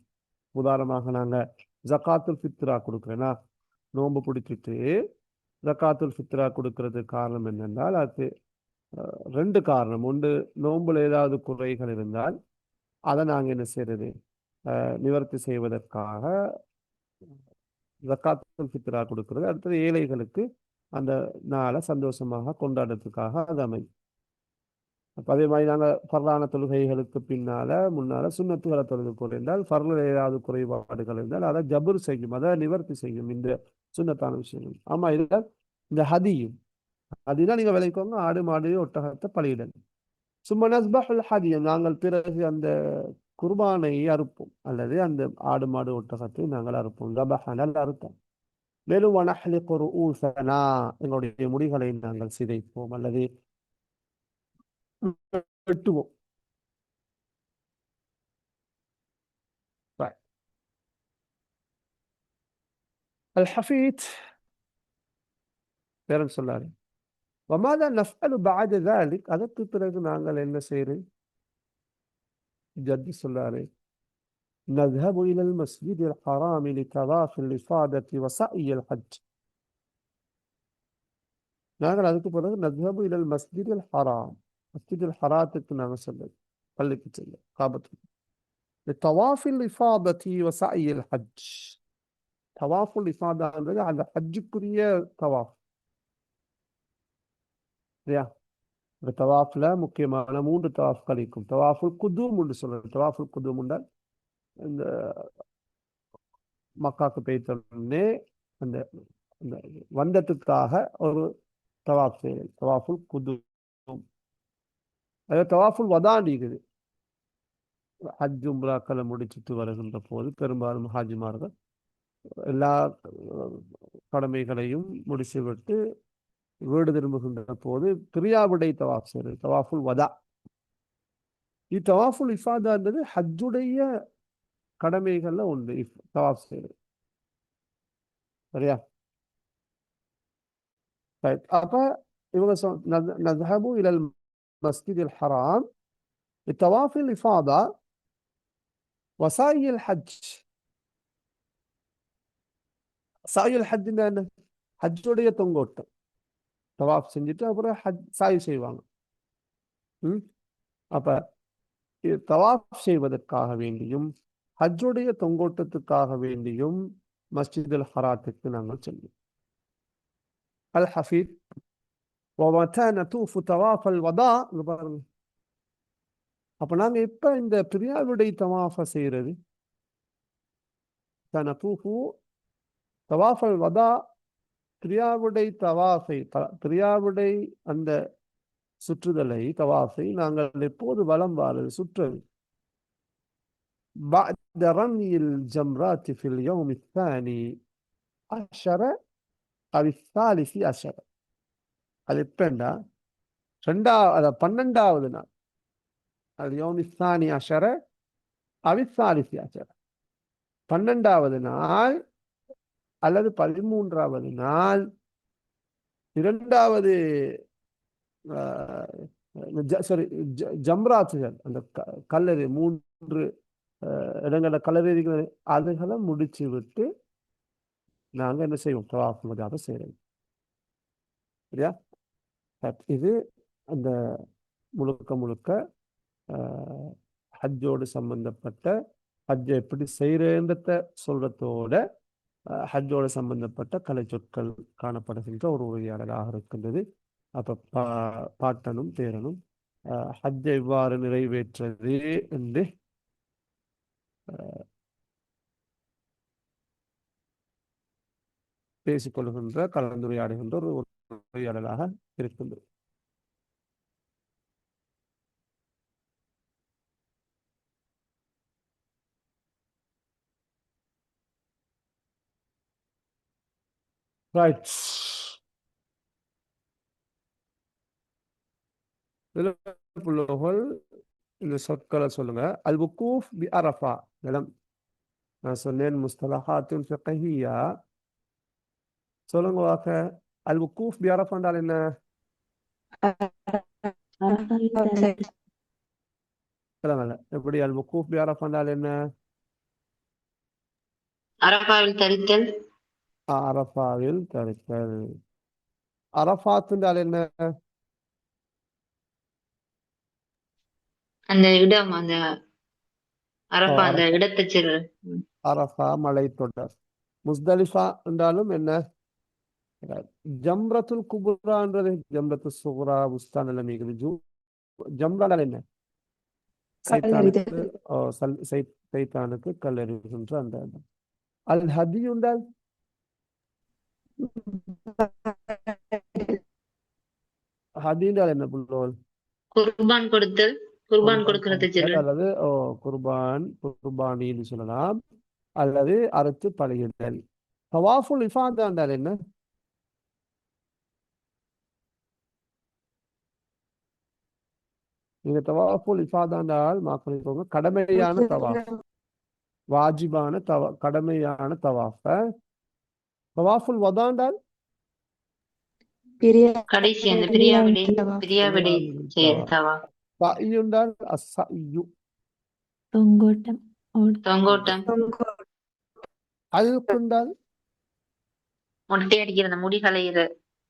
உதாரணமாக நாங்கள் ஜக்காத்துல் ஃபித்ரா கொடுக்குறேன்னா, நோன்பு பிடிச்சிட்டு ஜக்காத்துல் ஃபித்ரா கொடுக்கறதுக்கு காரணம் என்னென்றால் அது ரெண்டு காரணம். ஒன்று, நோன்புல ஏதாவது குறைகள் இருந்தால் அதை நாங்கள் என்ன செய்யறது, நிவர்த்தி செய்வதற்காக ஜக்காத்துல் ஃபித்ரா கொடுக்கிறது. அடுத்தது ஏழைகளுக்கு அந்த நாளை சந்தோஷமாக கொண்டாடுறதுக்காக அது அமையும். அப்போ அதே மாதிரி நாங்கள் ஃபர்லான தொழுகைகளுக்கு முன்னால சுண்ணத்துகளை தொழுது என்றால் ஃபர்ல ஏதாவது குறைபாடுகள் இருந்தால் அதை ஜபுர் செய்யும், அதை நிவர்த்தி செய்யும் இந்த சுண்ணத்தான விஷயங்கள். ஆமா, இதுதான் இந்த ஹதியும். ஹதினா நீங்க விளைக்கோங்க, ஆடு மாடு ஒட்டகத்தை பலியிடணும். சும்மா நஸ்பஹுல் ஹதியம், நாங்கள் பிறகு அந்த குர்பானை அறுப்போம், அல்லது அந்த ஆடு மாடு ஒட்டகத்தை நாங்கள் அறுப்போம். ஜபஹனல் அறுத்தோம். மேலும் வனஹ்லிகு ரூஸனா, எங்களுடைய முடிகளை நாங்கள் சிதைப்போம் அல்லது வெட்டுவோம். அல் ஹஃபீத் பேரன் சொல்லாரு, வமாதா நஃப்அலு பஅத ذلك, அதற்கு பிறகு நாங்கள் என்ன செய்யறோம்? ஜத்தி சொல்லாரு, نذهب إلى المسجد الحرام لطواف الإفاضة وسعي الحج. நாங்கள் அதுக்கு பிறகு நذهب إلى المسجد الحرام, மஸ்ஜிதுல் ஹராத்துக்கு நாங்கள் செல்ல, பள்ளிக்கு செல்ல, காபத்துக்கு. لطواف الإفاضة وسعي الحج. தவாஃபுல் இஃபாதான்றது அந்த ஹஜ்ஜுக்குரிய தவாஃப். இல்லையா? இந்த தவாஃப்ல முக்கியமான 3 தவாஃப்கள் இருக்கும். தவாஃபுல் குதூம் என்று சொல்றது. தவாஃபுல் குதூம் என்றால் இந்த மக்காக்கு பெய்தே அந்த வந்தத்துக்காக ஒரு தவாஃப் செய்யுது, தவாஃபுல் குதூம். அது தவாஃபுல் வதான் இருக்குது. ஹஜ் உம்ராக்களை முடிச்சுட்டு வருகின்ற போது பெரும்பாலும் ஹாஜிமார்கள் எல்லா கடமைகளையும் முடிச்சுவிட்டு வீடு திரும்புகின்ற போது பிரியாவிடை தவாஃப் செய்வது, தவாஃபுல் வதா. தவாஃபுல் இஃபாதான்றது ஹஜ்ஜுடைய கடமைகள்ல ஒன்று, தவாஃப் செய்வது. சரியா? அப்ப இவங்க நذهب إلى المسجد الحرام لطواف الإفاضة وسعي الحج. சாயுல் ஹஜ்ஜுன்னா என்ன? ஹஜ்ஜுடைய தொங்கோட்டம். தவாஃப் செஞ்சுட்டு அப்புறம் சாயு செய்வாங்க. அப்ப தவாஃப் செய்வதற்காக வேண்டியும் ஹஜ்ஜுடைய தொங்கோட்டத்துக்காக வேண்டியும் மஸ்ஜிதுல் ஹராத்துக்கு நாங்கள் செல்வோம். அல் ஹஃபீத் ومتى نطوف طواف الوداع. பாருங்க, அப்ப நாங்க எப்ப இந்த பிரியாவிடை தவாஃப செய்யறது? நதூஃபு தவாஃபல் வதா, பிரியாவுடை தவாஃபை, பிரியாவுடை அந்த சுற்றுதலை தவாஃபை நாங்கள் எப்போது வலம் வாரது, சுற்றுவது? بعد رمي الجمرات في اليوم الثاني عشر أو الثالث عشر. அது எப்பண்டா? 12வது நாள். اليوم الثاني عشر أو الثالث عشر. 12வது நாள் அல்லது 13வது நாள், 2வது ஜம்ராத்துகள், அந்த கல்லறி 3 இடங்கள கல்லறி இருக்கிறது, அதுகளை முடிச்சு விட்டு நாங்க என்ன செய்வோம்? தவாஃப் வதாவை செய்யறோம். சரியா? இது அந்த முழுக்க ஹஜ்ஜோடு சம்பந்தப்பட்ட, ஹஜ்ஜை எப்படி செய்யறேன்றத சொல்றதோட ஹஜ்ஜோடு சம்பந்தப்பட்ட கலை சொற்கள் காணப்படுகின்ற ஒரு உரையாடலாக இருக்கின்றது. அப்ப பாட்டனும் பேரனும் ஹஜ்ஜை இவ்வாறு நிறைவேற்றது என்று பேசிக்கொள்கின்ற கலந்துரையாடுகின்ற ஒரு உரையாடலாக இருக்கின்றது. ரைட். புள்ளோகள் இந்த சொற்களை சொல்லுங்க. அல் வுகூஃப் பி அரஃபா. இடம் நான் சொன்னேன் முஸ்தலஹாத்துன் ஃபிக்ஹிய்யா. சொல்லுங்க வாக்க. அல் வுகூஃப் பி அரஃபா என்றால் என்ன? அரஃபாவில் தரித்தல். சொல்லுங்க. எப்படி அல் வுகூஃப் பி அரஃபா என்றால் என்ன? அரபாவில் தரித்தல். அரஃபாவில் தரித்தல். அரஃபாத் என்றால் என்ன? அந்த இடம், அந்த அரபா அந்த அரஃபா இடத்தை சொல்ற. அரஃபா மலைத்தொடர். முஸ்தலிஃபா என்றாலும் என்ன? ஜம்ரத்துல் குபுரான்றது ஜம்ரத்து சுகுரா புஸ்தான் எல்லாம் இருக்குது. ஜம்ரால் என்ன? சைத்தானுக்கு சைத்தானுக்கு கல்லெறிகின்ற அந்த இடம். அல் ஹதி உண்டால் ஹதி என்றால் என்ன புள்ளோல்? குர்பான் கொடுத்தல், குர்பான் கொடுக்கறது சொல்ற. அல்லது குர்பானின்னு சொல்லலாம், அல்லது அறுத்து பலியிடல். தவாஃபுல் இஃபாதா என்றால் என்ன? நீங்க தவாஃபுல் இஃபாதா என்றால் மாற்றிக்கோங்க, கடமையான தவாஃப், வாஜிபான கடமையான தவாஃப. தவாஃபுல் வதா என்றால் கடைசி அந்த பிரியாவிடை செய்ய தவா. சஇ என்றால் அஸ்ஸஇயு. தொங்கோட்டம். தொங்கோட்டம். அல்க் என்றால் மொட்டை அடிக்கிற அந்த முடி கலையிற,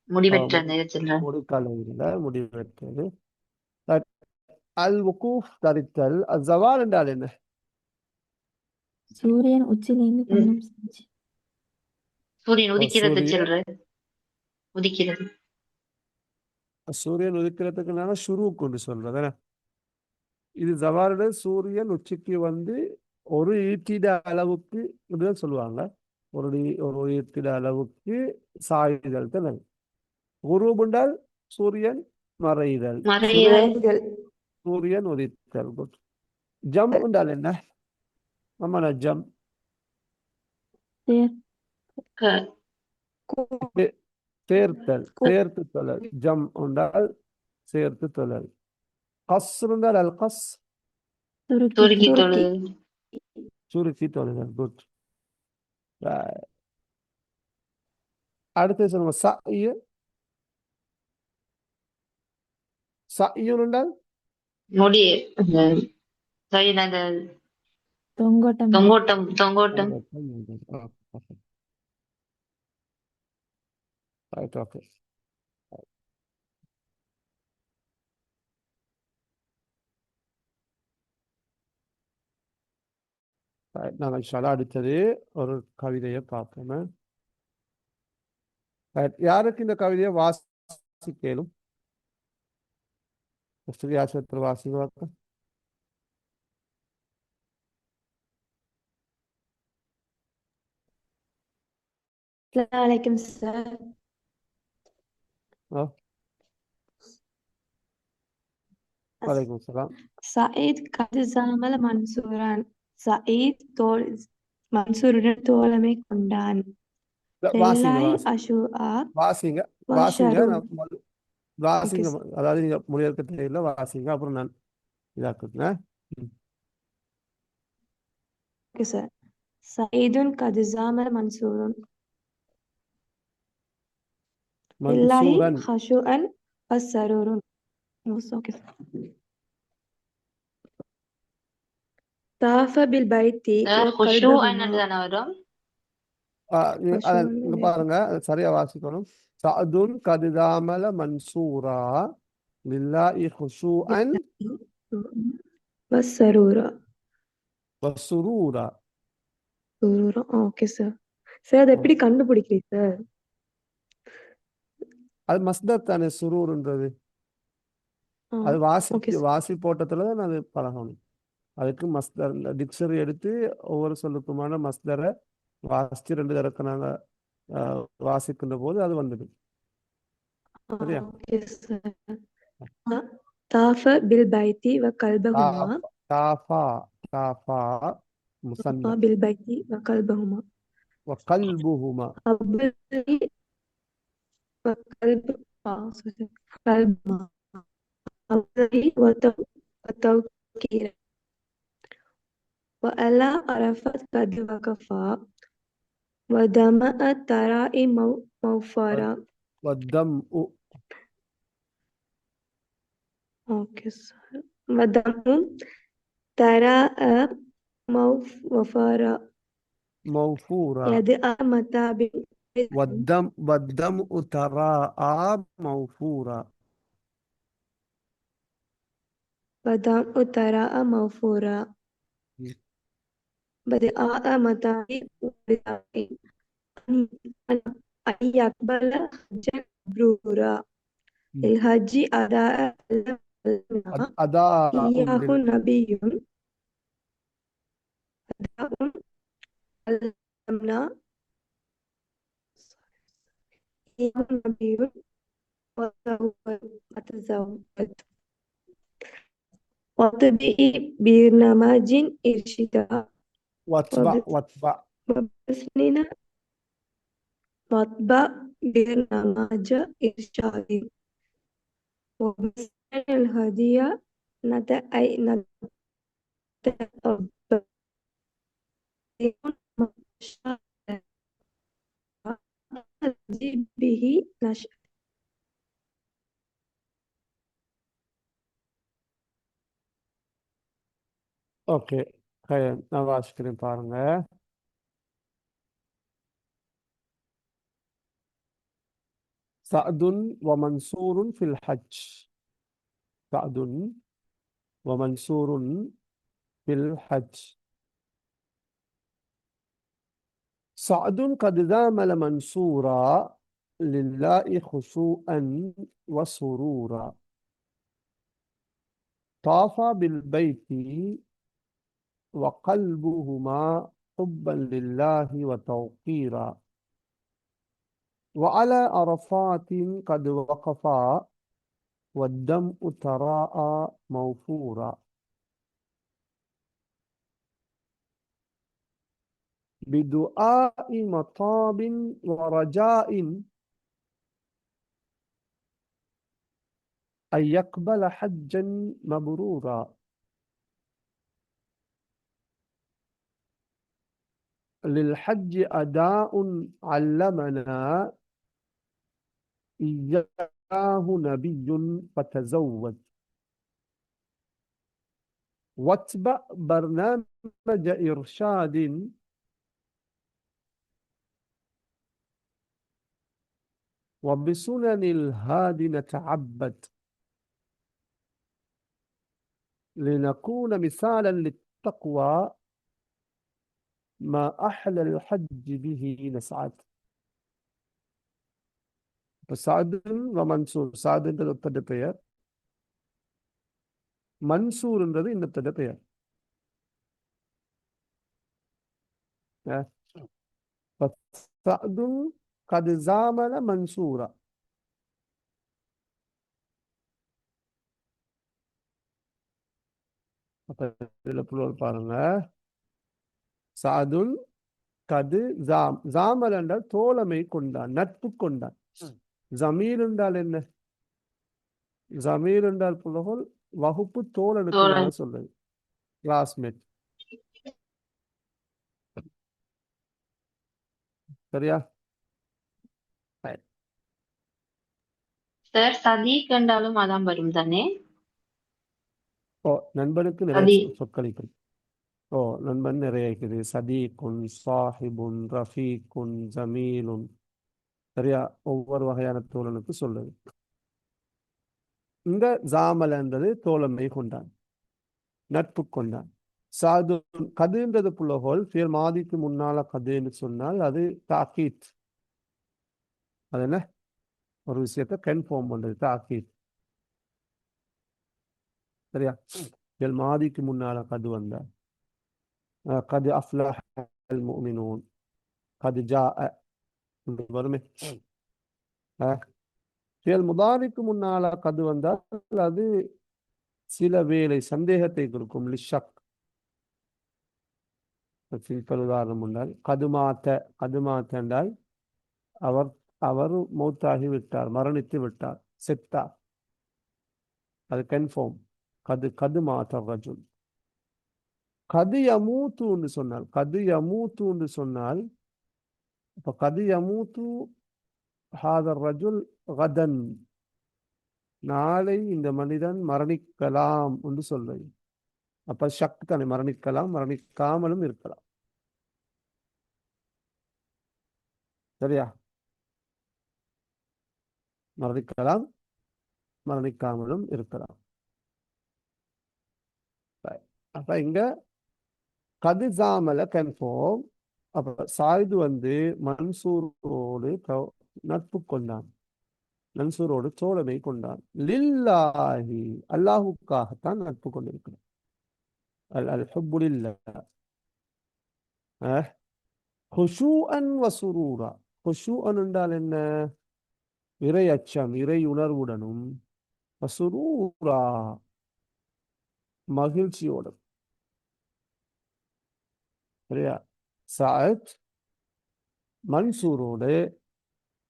முடிவெற்ற அந்த சொல்ற. முடிக்கலையில முடிவெற்றது. அல் வுகூஃப் தரித்தல். அஸ்ஸவால் என்றால் என்ன? சூரியன் உச்சியிலிருந்து பயணம் செஞ்சு. சூரியன் உதிக்கிறது சொல்ற. உதிக்கிறது. சூரியன் உதிக்கிறதுக்கு நான் ஷுரூக் கொண்டு சொல்றேன். இது ஜவாலுட சூரியன் உச்சிக்கு வந்து ஒரு ஈட்டிட அளவுக்கு இப்படிதான் சொல்லுவாங்க. ஒரு ஈட்டிட அளவுக்கு சாயுதல் தான். குரூபுண்டால் சூரியன் மறைதல், சூரியன் உதித்தல். ஜம் உண்டால் என்ன? ஆமாண்ணா ஜம் சேர்த்தல், சேர்த்து தொழல். ஜம் உண்டால் சேர்த்து தொழல். கஸ்ர் என்றால் அல் கஸ், துருக்கி தொழு. சுருக்கி தொழுதல். குட். அடுத்து சொல்லுங்க சஇயு. சஇயுன் என்றால் முடி தொங்கோட்டம். தொங்கோட்டம். தொங்கோட்டம். ஓகே. நாங்கள் இன்ஷால்லா அடுத்தது ஒரு கவிதையை பார்ப்போம். யாருக்கு இந்த கவிதையை வாசிக்கலும்? வாசிங்க. அலைக்கும் சார். வலைக்கும் சலாம். சயீத் கது ஜாமல் மன்சூரான். சயீத் மன்சூருடன் தோழமை கொண்டான். அதாவது நீங்க மொழியற்க தெரியல, வாசிங்க. அப்புறம் நான் இதாக்குறேன். சயீதுன் கது ஜாமல் மன்சூரன். மன்சூரன். ஹஷுஅன் வஸ்ஸரூருன். தாஃப பில் பைத்தி ஹுஷூஅன் என்றுதானே வரும். இங்க பாருங்க, சரியா வாசிக்கணும். சஅதுன் கது ஜாமல மன்சூரா லில்லாஹி ஹுஷூஅன் வஸ்ஸரூரா. வஸ்ஸுரூரா. Okay sir. சார் அதை எப்படி கண்டுபிடிக்கிறீங்க சார்? அது மஸ்தர் தானே சுரூர்ன்றது. அது ஓகே வாசி போட்டத்துல தான் அது பழகணும். அதுக்கு மஸ்தர் டிக்ஷனரி எடுத்து ஒவ்வொரு சொல்லுக்குமான மஸ்தரை வாசிச்சு 2 தடவை நாங்க வாசிக்கின்ற போது அது வந்தது. சரியா? Okay sir. தாஃப பில் பைத்தி வ கல்பஹுமா. காஃபா காஃபா தாஃப முசன்னா பில் பைத்தி வ கல்பஹுமா. வகல்புஹுமா அப்லி வ கல்பு sorry. கல்புமா. அப்லி வ தௌகீர. وألا عرفت قد وقفا ودمع الترائي موفرا. والدمء اوكي سر. ودمع تراء موفرا موفورا يدعى متابع. والدمء تراءى موفورا. ودمع تراء موفورا بدعاء متابع بدعاء أن يقبل حجا مبرورا للحج أداء أداء إياه نبي أداء علمنا إياه نبي وتزود واتبع برنامج إرشادا واتبع وبسننا واتبع برنامج إرشاد وبسن الهدية نتأبى به نشأ. ஓகே நான் வாசிக்கிறேன் பாருங்க. سعد ومنصور في الحج. سعد ومنصور في الحج. سعد قد زامل منصورا لله خشوعا وسرورا. طاف بالبيت وقلبهما حبا لله وتوقيرا. وعلى عرفات قد وقفا والدمء تراءى موفورا. بدعاء مطاب ورجاء أن يقبل حجا مبرورا. للحج أداء علمنا إياه نبي فتزود. واتبع برنامج إرشاد وبسنن الهادي نتعبد لنكون مثالا للتقوى ما أحلى الحج به نسعد. சாதுன் மன்சூர். சாதுன்றது ஒருத்தட பெயர், மன்சூர்ன்றது இன்னொருத்தட பெயர். சாதுன் கது ஜாமல மன்சூரா. அப்ப இதுல புலவர் பாருங்க. சாதுன் கது ஜாமல் என்றால் தோழமை கொண்டான், நட்பு கொண்டான். ஜமீல் என்றால் என்ன? ஜமீல் என்றால் புலகோல் வகுப்பு தோழனுக்கு நாங்க சொல்றது, கிளாஸ்மேட். சரியா? சார் சதீக் என்றாலும் அதான் வரும் தானே? ஓ, நண்பனுக்கு நிறைய சொற்கள் இருக்குது. ஓ, நண்பன் நிறைய இருக்குது. சதீக்குன், சாஹிபுன், ரஃபீக்குன், ஜமீலுன். சரியா? ஒவ்வொரு வகையான தோழனுக்கு சொல்லுது. இந்த ஜாமலன்றது தோழமை கொண்டான், நட்பு கொண்டான். சாது கதுன்றது புலகோல் ஃபியல் மாதிக்கு முன்னால கதுன்னு சொன்னால் அது தாக்கீத். அது என்ன? ஒரு விஷயத்தை கன்ஃபார்ம் பண்றது தாக்கீத். சரியா? இதில் மாதிக்கு முன்னால கது வந்தா கது அஃப்லஹல் முஃமினூன், கது ஜாஅ வருமே. செயல் முதாரிக்கு முன்னால கது வந்தால் அது சில வேளை சந்தேகத்தை கொடுக்கும். லிஷக் சிம்பிள் உதாரணம் உண்டால் கதுமாத்த என்றால் அவர் மௌத்தாகி விட்டார், மரணித்து விட்டார், செத்தார். அது கன்ஃபார்ம். கதுமாத்த ரஜுல். கது யமூத்து என்று சொன்னால் அப்ப கது யமூத்து ஹாதர் ரஜுல் கதன், நாளை இந்த மனிதன் மரணிக்கலாம் என்று சொல்வது. அப்ப ஷக் தானே, மரணிக்கலாம், மரணிக்காமலும் இருக்கலாம். சரியா? மரணிக்கலாம், மரணிக்காமலும் இருக்கலாம். அப்ப இங்க கது ஜாமல கன்ஃபார்ம். அப்ப சாயிது மன்சூரோடு நட்பு கொண்டான், மன்சூரோடு தோழமை கொண்டான். லில்லாஹி, அல்லாஹுக்காகத்தான் நட்பு கொண்டிருக்கிறான். அல்-ஹுப்பு லில்லாஹ். ஹுஷூஅன் வசுரூரா. ஹுஷூஅன் என்றால் என்ன? இறை அச்சம், இறை உணர்வுடனும், வசுரூரா மகிழ்ச்சியோடும். சரியா? சாயித் மன்சூரோடு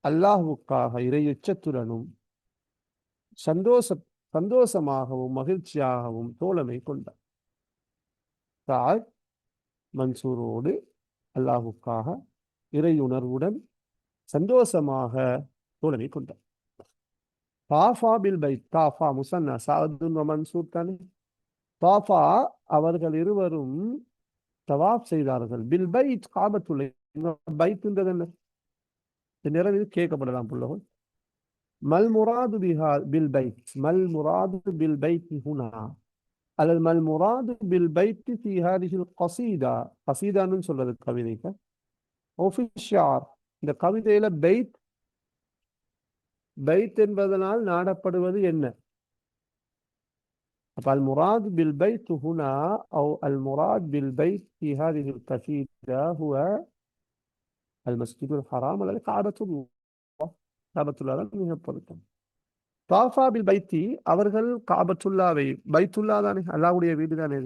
அல்லாஹுக்காக இறை எச்சத்துடனும் சந்தோஷமாகவும் மகிழ்ச்சியாகவும் தோழமை கொண்டார். சாயித் மன்சூரோடு அல்லாஹுக்காக இறை உணர்வுடன் சந்தோஷமாக தோழமை கொண்டார். தாஃபா பில் பைத். தாஃபா முசன்னா, சாதுன் வ மன்சூர் தானே. தாஃபா அவர்கள் இருவரும் தவாப் செய்தார்கள். பில் பைத், காபத்துல்லை. பைத்ன்றது என்ன? நிறைய கேட்கப்படலாம் புள்ளவன். மல் முராது பில் பைத், மல் முராது பில் பைத் ஹுனா, அல்லது மல் முராது பில் பைத் ஃபி ஹாதிஹில் கஸீதா. கஸீதான்னு சொல்றது கவிதைக்கு. ஒஃபிஷியார், இந்த கவிதையில பைத் என்பதனால் நாடப்படுவது என்ன? அப்ப அல் முராத் பில் பைத் ஹுனா அவு அல் முராத் பில் பைத் ஃபி ஹாதிஹில் கஸீதா ஹுவ அல் மஸ்ஜிதுல் ஹராம் அல்லது காபத்துல்லாஹ். காபத்துல்லாஹ் தான் மிக பொருத்தம். தாஃபா பில் பைத்தி, அவர்கள் காபத்துல்லாவை, பைத்துல்லா தானே, அல்லாஹ்வுடைய வீடு தானே.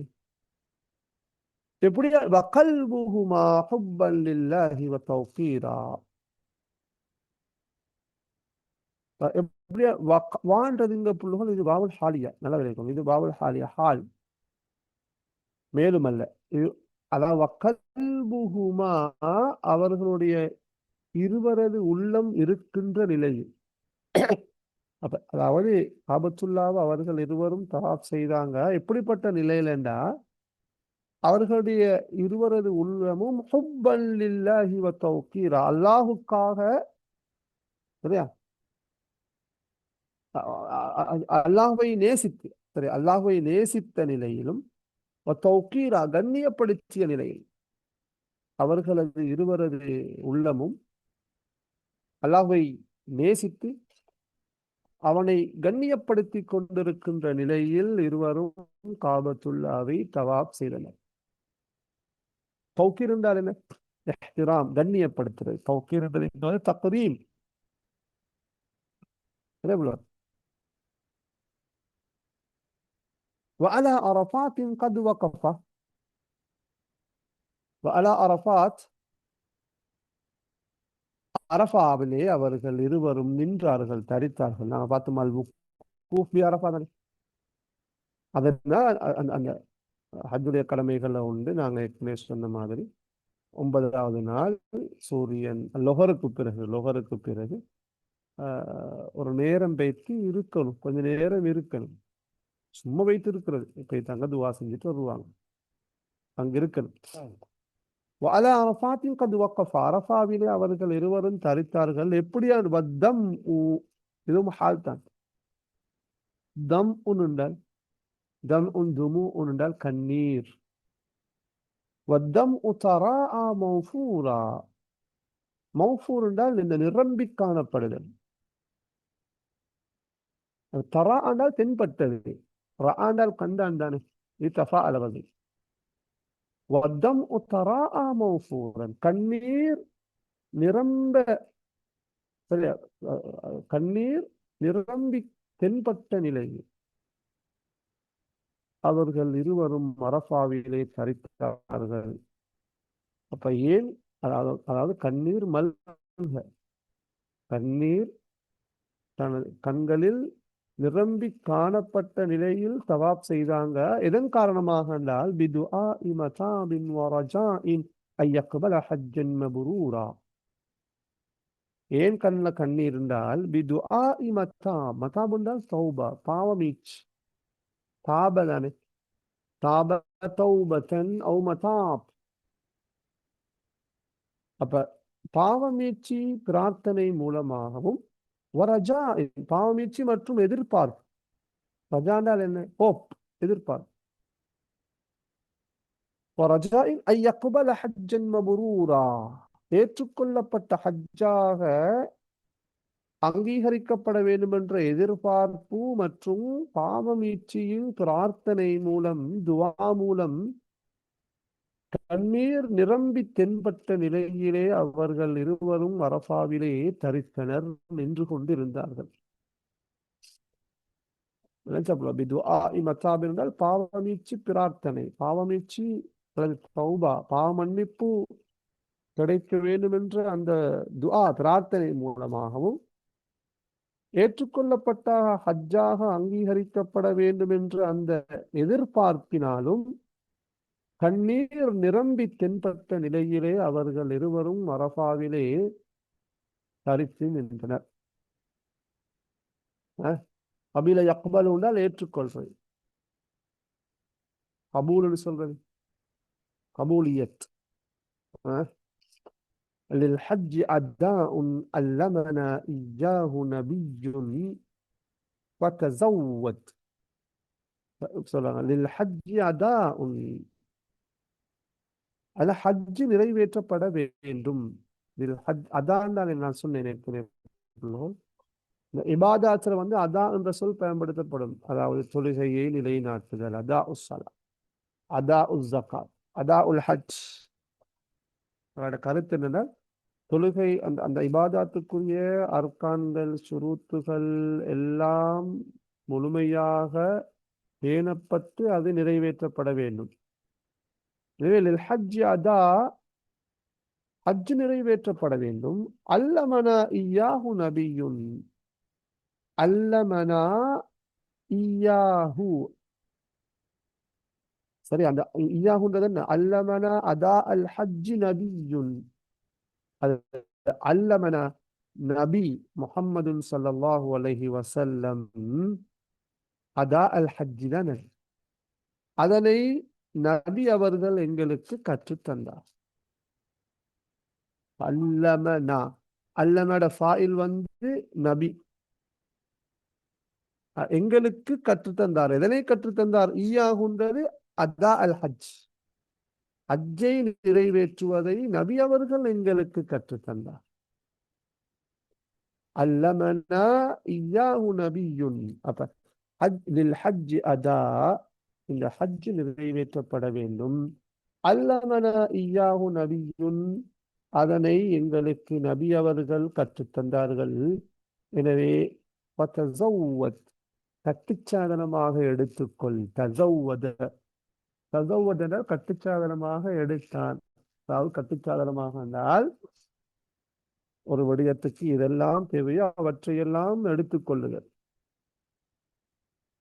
எப்படி? வகல்புஹுமா ஹுப்பன் லில்லாஹி வ தௌகீரா. எப்படியா வான்றது இங்க புள்ளுகள், இது பாவுல் ஹாலியா, நல்லா விளைக்கும். இது பாவுல் ஹாலியா, ஹால், மேலும் அல்ல. இது அதாவது வகல்புஹுமா, அவர்களுடைய இருவரது உள்ளம் இருக்கின்ற நிலையில். அப்ப அதாவது காபத்துல்லாவை அவர்கள் இருவரும் தவாப் செய்தாங்க. எப்படிப்பட்ட நிலையிலண்டா, அவர்களுடைய இருவரது உள்ளமும் ஹுப்பன் லில்லாஹி வ தௌகீரா, அல்லாஹுக்காக, சரியா, அல்லாஹ்வை நேசித்து, சரி, அல்லாஹ்வை நேசித்த நிலையிலும், தௌகீரா கண்ணியப்படுத்திய நிலையில், அவர்களது இருவரது உள்ளமும் அல்லாஹ்வை நேசித்து அவனை கண்ணியப்படுத்தி கொண்டிருக்கின்ற நிலையில் இருவரும் காபத்துல்லாவை தவாப் செய்தனர். தௌகீர் என்றால் என்ன? இஹ்திராம், கண்ணியப்படுத்துறது. தௌகீர் என்பது தக்ரீம். وعلى عرفات قد وقف. وعلى عرفات, அரஃபாவிலே அவர்கள் இருவரும் நின்றார்கள், தரித்தார்கள். நாங்க பார்த்தோம் அல் வூகூஃப் பி அரஃபா தானே. அதனால் அந்த ஹஜ்ஜுடைய கடமைகளை உண்டு. நாங்க ஏற்கனவே சொன்ன மாதிரி 9வது நாள் சூரியன் லொஹருக்கு பிறகு ஒரு நேரம் வைத்து இருக்கணும், கொஞ்ச நேரம் இருக்கணும். சும்மா வைத்து இருக்கிறது, போய்த்தாங்க துவா செஞ்சுட்டு வருவாங்க, அங்க இருக்கணும். வஅலா அரஃபாத்தின் கத் வக்கஃப, அரஃபாவிலே அவர்கள் இருவரும் தரித்தார்கள். எப்படியா? வத்தம், இதுவும் ஹால் தான். தம் உண்டால், தம் துமு உண்டால் கண்ணீர். வத்தம் உத்தரா மௌஃபூரா, மௌஃபூர் என்றால் இந்த நிரம்பி காணப்படுதல். தரா ஆண்டால் தென்பட்டது, ரா ஆண்டால் கண்டான் தானே, இது தஃபா அளவது. வத்தம் தரா மௌஃபூரன், கண்ணீர் நிரம்ப, சரியா, கண்ணீர் நிரம்பி தென்பட்ட நிலையில் அவர்கள் இருவரும் அரஃபாவிலே தரித்தார்கள். அப்ப ஏன், அதாவது கண்ணீர் மல்க, கண்ணீர் தனது கண்களில் நிரம்பி காணப்பட்ட நிலையில் தவாப் செய்தாங்க. எதன் காரணமாக என்றால் பிதுஆ மதாபின் வரஜாஇன் ஐயக்பல ஹஜ்ஜன் மப்ரூரா. ஏன் கண்ணில் கண்ணீர் இருந்தால் பிதுஆ மதாப், மதாப் என்றால் தௌபா, பாவமீச்சு, தாப தானே, தாப தௌபத்தன் ஔ மதாப். அப்ப பாவமீட்சி பிரார்த்தனை மூலமாகவும், வரஜா பாவமீட்சி மற்றும் எதிர்பார்ப்பு, ரஜாண்டால் என்ன, ஹோப், எதிர்பார்ப்பு. வரஜாஇன் ஐயக்பல ஹஜ்ஜன் மப்ரூரா, ஏற்றுக்கொள்ளப்பட்ட ஹஜ்ஜாக அங்கீகரிக்கப்பட வேண்டும் என்ற எதிர்பார்ப்பு மற்றும் பாவமீட்சியின் பிரார்த்தனை மூலம், துவா மூலம் கண்ணீர் நிரம்பி தென்பட்ட நிலையிலே அவர்கள் இருவரும் அரஃபாவிலே தரித்தனர், நின்று கொண்டிருந்தார்கள். என்றால் பாவமீட்சி பிரார்த்தனை, பாவமீட்சி தௌபா, பாவ மன்னிப்பு கிடைக்க வேண்டும் என்ற அந்த துஆ பிரார்த்தனை மூலமாகவும், ஏற்றுக்கொள்ளப்பட்ட ஹஜ்ஜாக அங்கீகரிக்கப்பட வேண்டும் என்ற அந்த எதிர்பார்ப்பினாலும் கண்ணீர் நிரம்பி தென்பட்ட நிலையிலே அவர்கள் இருவரும் அரஃபாவிலே தரித்து நின்றனர். கபீல யக்பல் என்றால் ஏற்றுக்கொள்வது, கபூல் சொல்றது கபூலியத். للحج أداء علمنا إياه نبي وتزود. للحج أداء, அல்ல ஹஜ்ஜு நிறைவேற்றப்பட வேண்டும். அதான் நான் சொன்னேன். இபாதாத்துல அதா என்ற சொல் பயன்படுத்தப்படும், அதாவது தொழுகையை நிலைநாட்டுதல், அதா உஸ்ஸலா, அதா உஸ் ஸகாத், அதா உல் ஹஜ். அதோட கருத்து என்னன்னா, தொழுகை அந்த அந்த இபாதாத்துக்குரிய அர்கான்கள், சுரூத்துகள் எல்லாம் முழுமையாக பேணப்பட்டு அது நிறைவேற்றப்பட வேண்டும். எனவே ஹஜ் அதா, ஹஜ் நிறைவேற்றப்பட வேண்டும். அல்லமனா இய்யாஹு நபியுன், அல்லமனா இய்யாஹு, சரி, அந்த இய்யாஹுன்றது என்ன, அல்லமனா அதா அல் ஹஜ் நபியுன், அல்லமனா நபி முஹம்மது ஸல்லல்லாஹு அலைஹி வஸல்லம் அதா அல் ஹஜ் தானே, அதனை நபி அவர்கள் எங்களுக்கு கற்றுத்தந்தார். அல்லமனா, அல்லமட ஃபாயில் நபி, எங்களுக்கு கற்றுத்தந்தார். எதனை கற்றுத்தந்தார்? ஈயாகுன்றது அதா அல் ஹஜ், ஹஜ்ஜை நிறைவேற்றுவதை நபி அவர்கள் எங்களுக்கு கற்றுத்தந்தார். அல்லமனா இய்யாஹு நபியுன். அப்ப லில் ஹஜ் அதா, இந்த ஹஜ் நிறைவேற்றப்பட வேண்டும். அல்லமனா இய்யாஹு நபியுன், அதனை எங்களுக்கு நபி அவர்கள் கற்றுத்தந்தார்கள். எனவே கட்டுச்சாதனமாக எடுத்துக்கொள், தஸவ்வத கட்டுச்சாதனமாக எடுத்தான். அதாவது கட்டுச்சாதனமாக என்றால் ஒரு விடயத்துக்கு இதெல்லாம் தேவையோ அவற்றையெல்லாம் எடுத்துக்கொள்ளுங்கள்.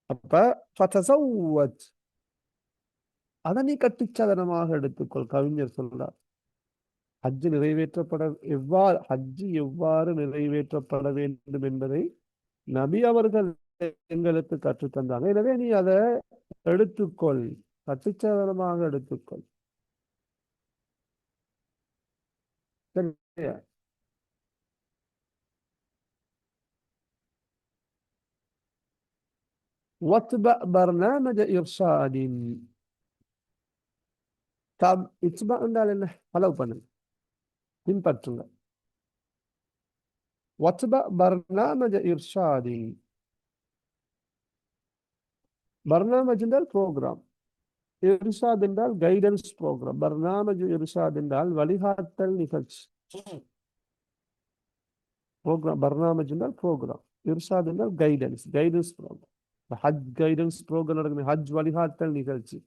அப்ப அதனை கட்டுச்சாதனமாக எடுத்துக்கொள். கவிஞர் சொல்றார், ஹஜ் நிறைவேற்றப்பட ஹஜ் எவ்வாறு நிறைவேற்றப்பட வேண்டும் என்பதை நபி அவர்கள் எங்களுக்கு கற்றுத்தந்தாங்க. எனவே நீ அதை எடுத்துக்கொள், கட்டுச்சாதனமாக எடுத்துக்கொள். சரியா? واتبع برنامج إرشاد. இத்பா என்றால் என்ன? ஃபாலோ பண்ணுங்க, பின்பற்றுங்க. வத்பா பர்னாமஜ இர்ஷாதி, பர்னாமஜ் என்றால் ப்ரோக்ராம், இர்ஷாத் என்றால் கைடன்ஸ் ப்ரோக்ராம். பர்னாமஜ் இர்ஷாத் என்றால் வழிகாட்டல் நிகழ்ச்சி. ப்ரோக்ராம் பர்னாமஜ் என்றால் ப்ரோக்ராம், இர்ஷாத் என்றால் கைடன்ஸ் ப்ரோக்ராம். ஹஜ் கைடன்ஸ் ப்ரோக்ராம் நடக்குது, ஹஜ் வழிகாட்டல் நிகழ்ச்சி.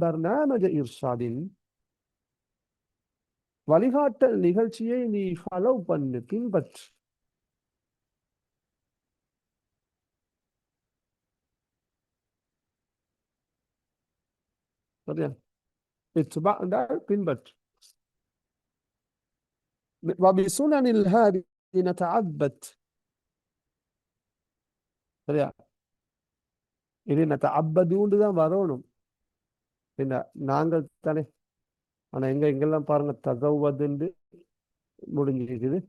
பர்னாமஜ இர்ஷாதின் வழிகாட்டல் நிகழ்ச்சியை நீ ஃபாலோ பண்ணு, பின்பற்று. சரியா? இத்பா என்றால் பின்பற்று. وبسنن الهادي نتعبد. சரியா? இது நத்தஅப்பதுன்னு தான் வரணும். என்ன நாங்கள் தானே, ஆனா எங்கெல்லாம் பாருங்க தஸவ்வதுன்னு முடிஞ்சிருக்குது.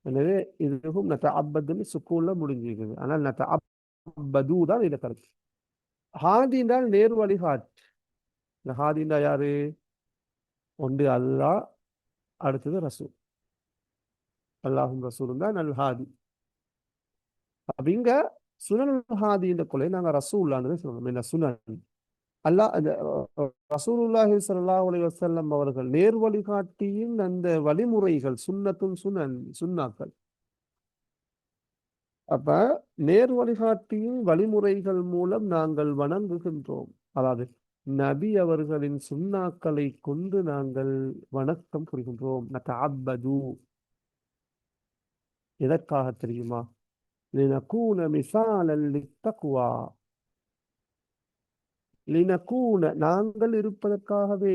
எனவே இதுவும் நத்தஅப்பதுன்னு சுக்கூன்ல முடிஞ்சிருக்குது. ஆனால் நத்தஅப்பது தான் இதை கருத்து. ஹாதி என்றால் நேர் வழிகாட்டு. இந்த ஹாதின்னா யாரு? ஒன்று அல்லாஹ், அடுத்தது ரசூல். அல்லாஹும் ரசூலும் தான் நல் ஹாதி. அப்படிங்க சுனல் ஹாதி இந்த கொலை நாங்க ரசூல்லான்னு சொல்லணும். என்ன சுனன் அல்லாஹ் ரசூலுல்லாஹி ஸல்லல்லாஹு அலைஹி வஸல்லம் அவர்கள் நேர் வழிகாட்டியின் அந்த வழிமுறைகள் சுன்னாக்கள். அப்ப நேர் வழிகாட்டியின் வழிமுறைகள் மூலம் நாங்கள் வணங்குகின்றோம். அதாவது நபி அவர்களின் சுன்னாக்களை கொண்டு நாங்கள் வணக்கம் புரிகின்றோம். நதஅப்பது. எதற்காக தெரியுமா? லினகூன மிசாலன் லித்தக்வா. லினகூன நாங்கள் இருப்பதற்காகவே,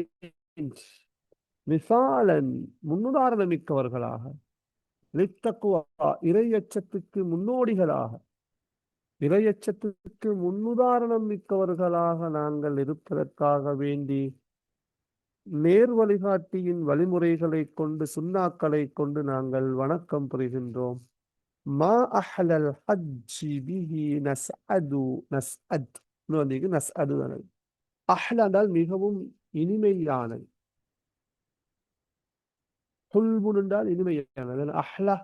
மிசாலன் முன்னுதாரணம் மிக்கவர்களாக, லித்தக்வா இறையச்சத்துக்கு முன்னோடிகளாக, இறையச்சத்துக்கு முன்னுதாரணம் மிக்கவர்களாக நாங்கள் இருப்பதற்காக வேண்டி நேர் வழிகாட்டியின் வழிமுறைகளை கொண்டு சுன்னாக்களை கொண்டு நாங்கள் வணக்கம் புரிகின்றோம். மா அஹ்லல் ஹஜ்ஜி பிஹி நஸ்அது. நஸ்அத் நஸ்அது. அஹ்ல என்றால் மிகவும் இனிமையானது, ஹுல்புன் என்றால் இனிமையானது. அஹ்ல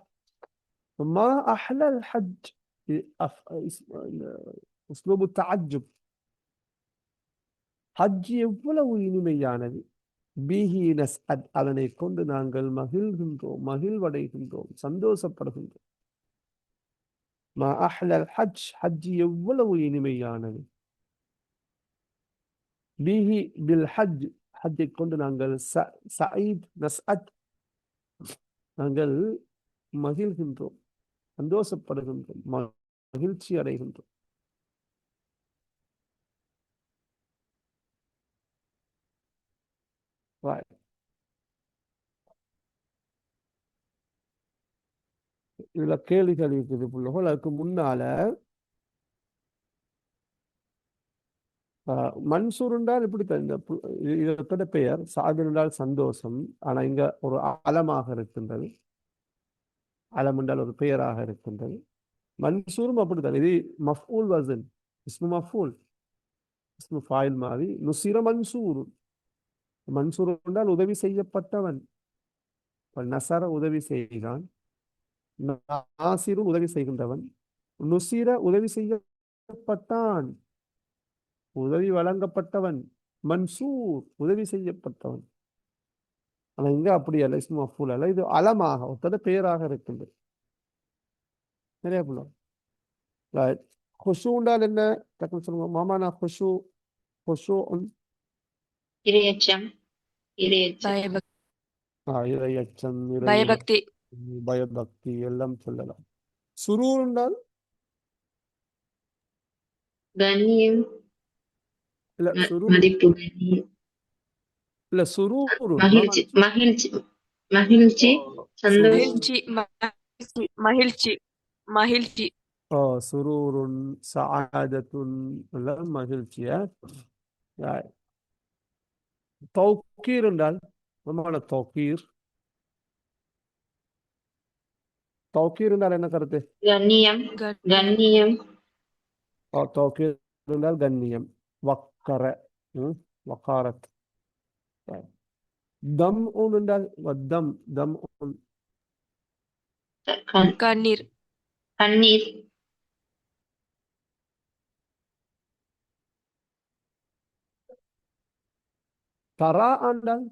மா அஹ்லல் ஹஜ் உஸ்லூபு தஅஜ்ஜுப். ஹஜ் எவ்வளவு இனிமையானது. பிஹி நஸ்அத் அதனை கொண்டு நாங்கள் மகிழ்கின்றோம், மகிழ்வடைகின்றோம், சந்தோஷப்படுகின்றோம். மா அஹ்லல் ஹஜ் ஹஜ் எவ்வளவு இனிமையானது. பிஹி பில் ஹஜ் ஹஜ்ஜை கொண்டு நாங்கள் சயீத் நஸ்அத் நாங்கள் மகிழ்கின்றோம், சந்தோஷப்படுகின்றோம், மகிழ்ச்சி அடைகின்றோம். இதுல கேள்விகள் இருக்குது பிள்ளைகள். அதுக்கு முன்னால மன்சூர் என்றால் இப்படித்தான். இதோட பெயர் சாது என்றால் சந்தோஷம். ஆனா இங்க ஒரு அலமாக இருக்கின்றது. அலம் என்றால் ஒரு பெயராக இருக்கின்றது. மன்சூரும் அப்படித்தான். இது மஃபூல் வஸன், இஸ்மு மஃபூல், இஸ்மு ஃபாயில் மாதிரி. நுசிர மன்சூர். மன்சூர் என்றால் உதவி செய்யப்பட்டவன். நசர உதவி செய்கிறான், நாசிரு உதவி செய்கின்றவன், நுசிர உதவி செய்யப்பட்டான், உதவி வழங்கப்பட்டவன், மன்சூர் உதவி செய்யப்பட்டவன். ஆனா இங்க அப்படி அல்ல, இஸ்மு மஃபூல் அல்ல, இது அலமாக ஒருத்தட பெயராக இருக்கின்றது. நிறைய புள்ள ஹுஷூண்டால் என்ன டக்குனு சொல்லுங்க மாமா. ஹுஷூ ஹுஷூ இரையச்சம், இரையச்சம், இறையச்சம், பயபக்தி. பயபக்தி எல்லாம் சொல்லலாம். சுரூர் என்றால் கண்ணியம், இல்ல சுரூர் மதிப்பு, கண்ணியம், இல்ல சுரூர் மகிழ்ச்சி, மகிழ்ச்சி, மகிழ்ச்சி, சந்தோஷம், மகிழ்ச்சி, மகிழ்ச்சி, மகிழ்ச்சி, மகிழ்ச்சி. சுரூருன் சஆதத்துன் எல்லாம் மகிழ்ச்சியா. தௌக்கீர் என்றால் என்ன? தௌக்கீர் தௌக்கீர் என்றால் என்ன கருத்து? கண்ணியம், கண்ணியம், தௌக்கீர் என்றால் கண்ணியம். வக்கர வக்காரத். தம் என்றால் தம் தம் கண்ணீர், கண்ணீர், தரா ஆண்டால்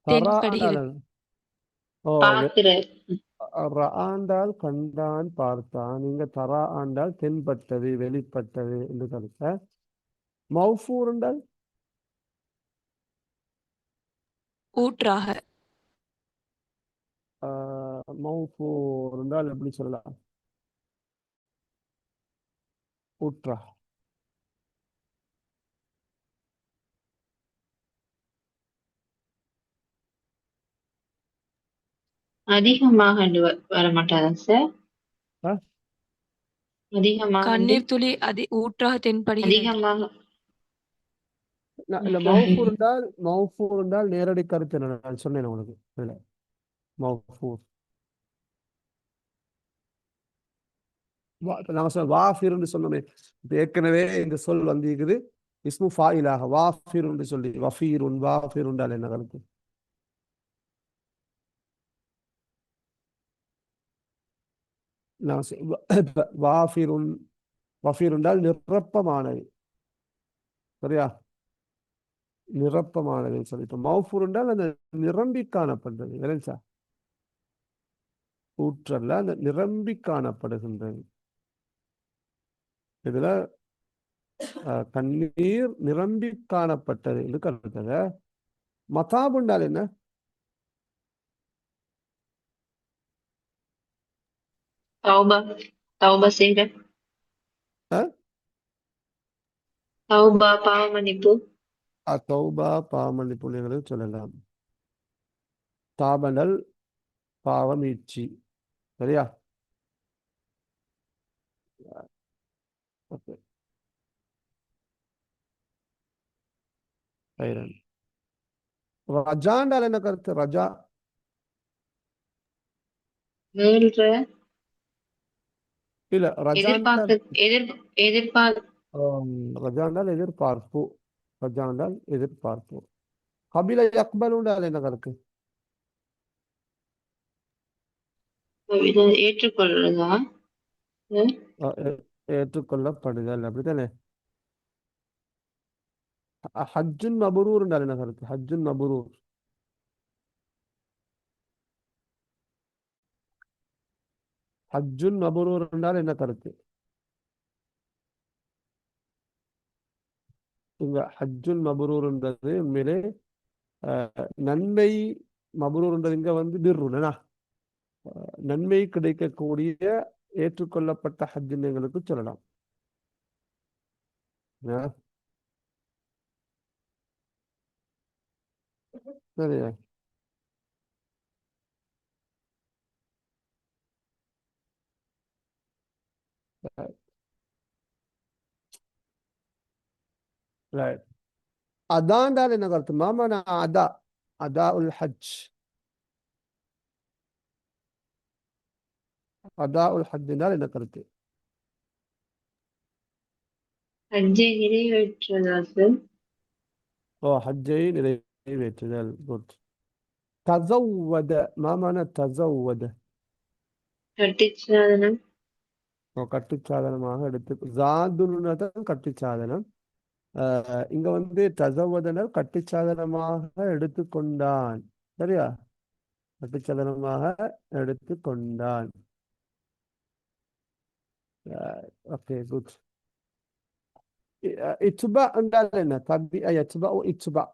தரா தென்படுகிறது. ஆண்டால் ஓ பாக்குற ஆண்டால் கண்டான் பார்த்தான். இங்க தரா ஆண்டால் தென்பட்டது வெளிப்பட்டது என்று கருத்த. மௌஃபூர் என்றால் ஊற்றாக. மௌஃபூர் என்றால் எப்படி சொல்லலாம்? ஊற்றா. அதிகமாக வர மாட்டாரா சார்? ஆ? அதிகமாக கண்ணீர் துளி ஊற்றாக தென்படுகிறது. அதிகமாக இல்ல மௌஃபூர் என்றால் நேரடி கருத்து என்ன நான் சொன்னேன் உங்களுக்கு. இல்ல மௌஃபூர் நாங்க சொன்ன வாஃபிர் என்று சொன்னோமே. இப்ப ஏற்கனவே இந்த சொல் வந்திருக்குது இஸ்மு ஃபாயிலாக வாஃபிர் என்று சொல்லி வஃபீருன் வாஃபிர் என்றால் என்ன கருத்து? வாஃபிருன் வஃபீர் என்றால் நிரப்பமானது. சரியா? நிரப்பமானது சொல்லி. இப்ப மௌஃபூர் என்றால் அந்த நிரம்பி காணப்படுறது. விளைச்சா ஊற்றல்ல, அந்த நிரம்பி காணப்படுகின்றது. இதுல கண்ணீர் நிரம்பி காணப்பட்டது என்று கருத்தத. மதாப் என்றால் என்ன? தௌபா செய்க. தௌபா பாவ மன்னிப்பு. தௌபா பாவமன்னிப்பு சொல்லலாம். தாபனல் பாவமீட்சி. சரியா? ரஜா என்றால் என்ன கருத்து? ரஜா இல்ல ரஜா ரஜா என்றால் எதிர்பார்ப்பு. ரஜா என்றால் எதிர்பார்ப்பு. கபில யக்பல் என்றால் என்ன கருத்து? ஏற்றுக்கொள்றதா? ஏற்றுக்கொள்ளப்படுதல். அப்படித்தானே? ஹஜ்ஜுன் மபரூர் என்றால் என்ன கருத்து? ஹஜ்ஜுன் மபரூர். ஹஜ்ஜுன் மபரூர் என்றால் என்ன கருத்து? இங்க ஹஜ்ஜுன் மபரூர் என்றது உண்மையிலே நன்மை. மபரூர் என்றது இங்க வந்து பிர்ருனா நன்மை கிடைக்கக்கூடிய ஏற்றுக்கொள்ளப்பட்ட ஹஜ்ஜுன்னு எங்களுக்கு சொல்லலாம். சரியா? ரைட். அதான் என்ன கருத்து? மாமா அதா அதா உல் ஹஜ். அதா உல் ஹஜ் என்றால் என்ன கருத்து? ஹஜ்ஜை நிறைவேற்றுதல். ஹஜ்ஜை நிறைவேற்றுதல். குட். தஸவ்வத. மாமான தஸவ்வத. கட்டிச்சாதனம். கட்டுச்சாதனமாக எடுத்து. ஜாதுல்னதான் கட்டுச்சாதனம். இங்க வந்து தஸவ்வதனர் கட்டுச்சாதனமாக எடுத்துக்கொண்டான். சரியா? கட்டுச்சாதனமாக எடுத்துக்கொண்டான். Okay good. இத்பா என்றால் என்ன? தபிஅ யத்பா இத்பா.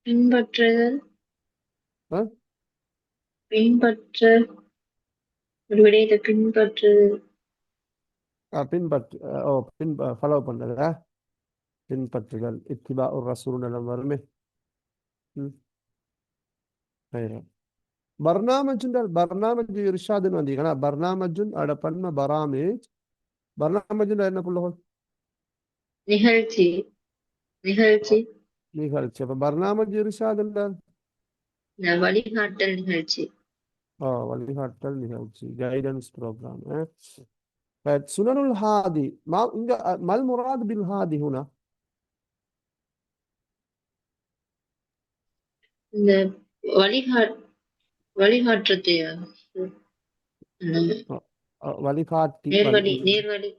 பின்பற்றுதல். பின்பற்ற ஒரு விடயத்தை பின்பற்றுதல். ஃபாலோ பண்றதா? பின்பற்றுதல். இத்திபா ஒரு ரசூல் வருமே. பர்னாமஜ் என்றால் பர்னாமஜ் இர்ஷாதுன்னு வந்தீங்கன்னா பர்னாமஜுன் அட பண்ண பராமேஜ். பர்னாமஜ் என்ன புள்ளகள்? நிகழ்ச்சி. அப்ப பர்னாமஜ் இர்ஷாத் என்றால் வழிகாட்டல் நிகழ்ச்சி. வழிகாட்டல் நிகழ்ச்சி. Guidance programme. சுனனுல் ஹாதி. இங்க மல் முராத் பில் ஹாதி ஹுனா? இந்த வழிகாட்டுறதையா? வழிகாட்டி நேர்வழி நேர்வழி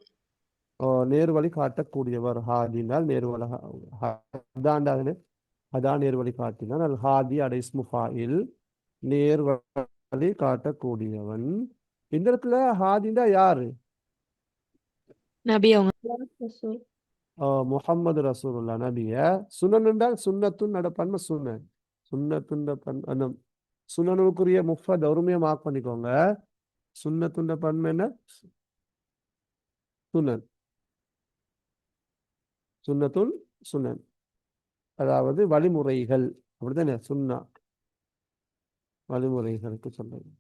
நேர்வழி காட்டக்கூடியவர். ஹாதினால் நேர்வழி அதான் அதான் நேர்வழி காட்டினான். அல் ஹாதி அட இஸ்மு ஃபாயில், நேர்வழி காட்டக்கூடியவன். இந்த இடத்துல ஹாதிண்டா யாரு? நபி அவங்க. رسول முஹம்மது ரசூலுல்லா நபிய. சுனன் என்றால் சுன்னத்துன் நடப்பன்மை சுனன். சுன்னத்துண்ட பன் சுனனுக்குரிய முஃபத் ஒருமையை மார்க் பண்ணிக்கோங்க. சுன்னத்துண்ட பன்மை என்ன? சுனன். சுன்னத்துல் சுனன், அதாவது வழிமுறைகள். அப்படித்தானே சுன்னா வழிமுறைகளுக்கு சொல்லுங்க.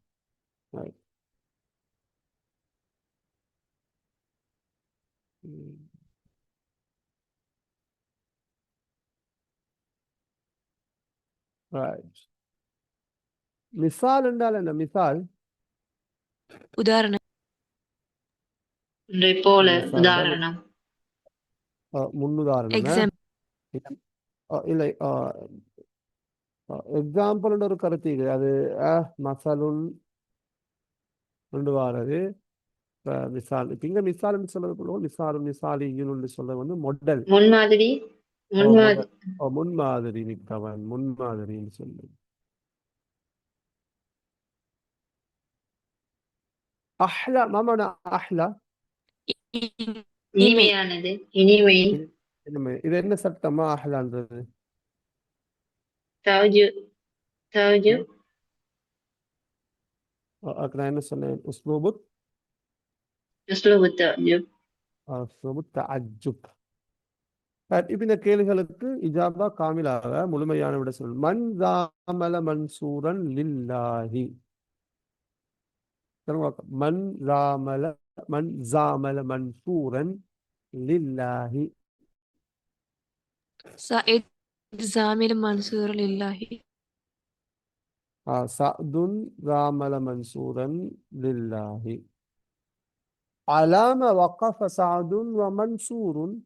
மிசால் என்றால் என்ன? மிசால் உதாரணம். ஒன்றை போல மிசால் உதாரணம். முன்னுதாரணம். எக்ஸாம்பிள். இல்லை, எக்ஸாம்பிள் ஒரு கருத்து இது. அது மசாலுன் கொண்டு வாரது. மிசால் இப்ப இங்க மிசால்னு சொல்றது மிசாலும் மிசாலின்னு சொல்றது வந்து மொடல், முன்மாதிரி முன்மாதிரி முன்மாதிரி மிக்கவன், முன்மாதிரின்னு சொல்லு. அஹ்லா மாமா அஹ்லா இனிமை. இனிமையானது இனிமை. இது என்ன சட்டமா அஹ்லான்றது? தவஜு தவஜு அதுக்கு நான் என்ன சொன்னேன்? உஸ்லூபு உஸ்லூபு தவஜு. தஅஜ்ஜுப். இப்ப இந்த கேள்விகளுக்கு இஜாபா காமிலாக முழுமையான விட சொல். மன் ஜாமல மன்சூரன் லில்லாஹி. மன் ஜாமல மன்சூரன் லில்லாஹி. சயீத் ஜாமில் மன்சூர் லில்லாஹி. சஅதுன் ஜாமல மன்சூரன் லில்லாஹி. அலாம வகஃப சஅதுன் வ மன்சூருன்.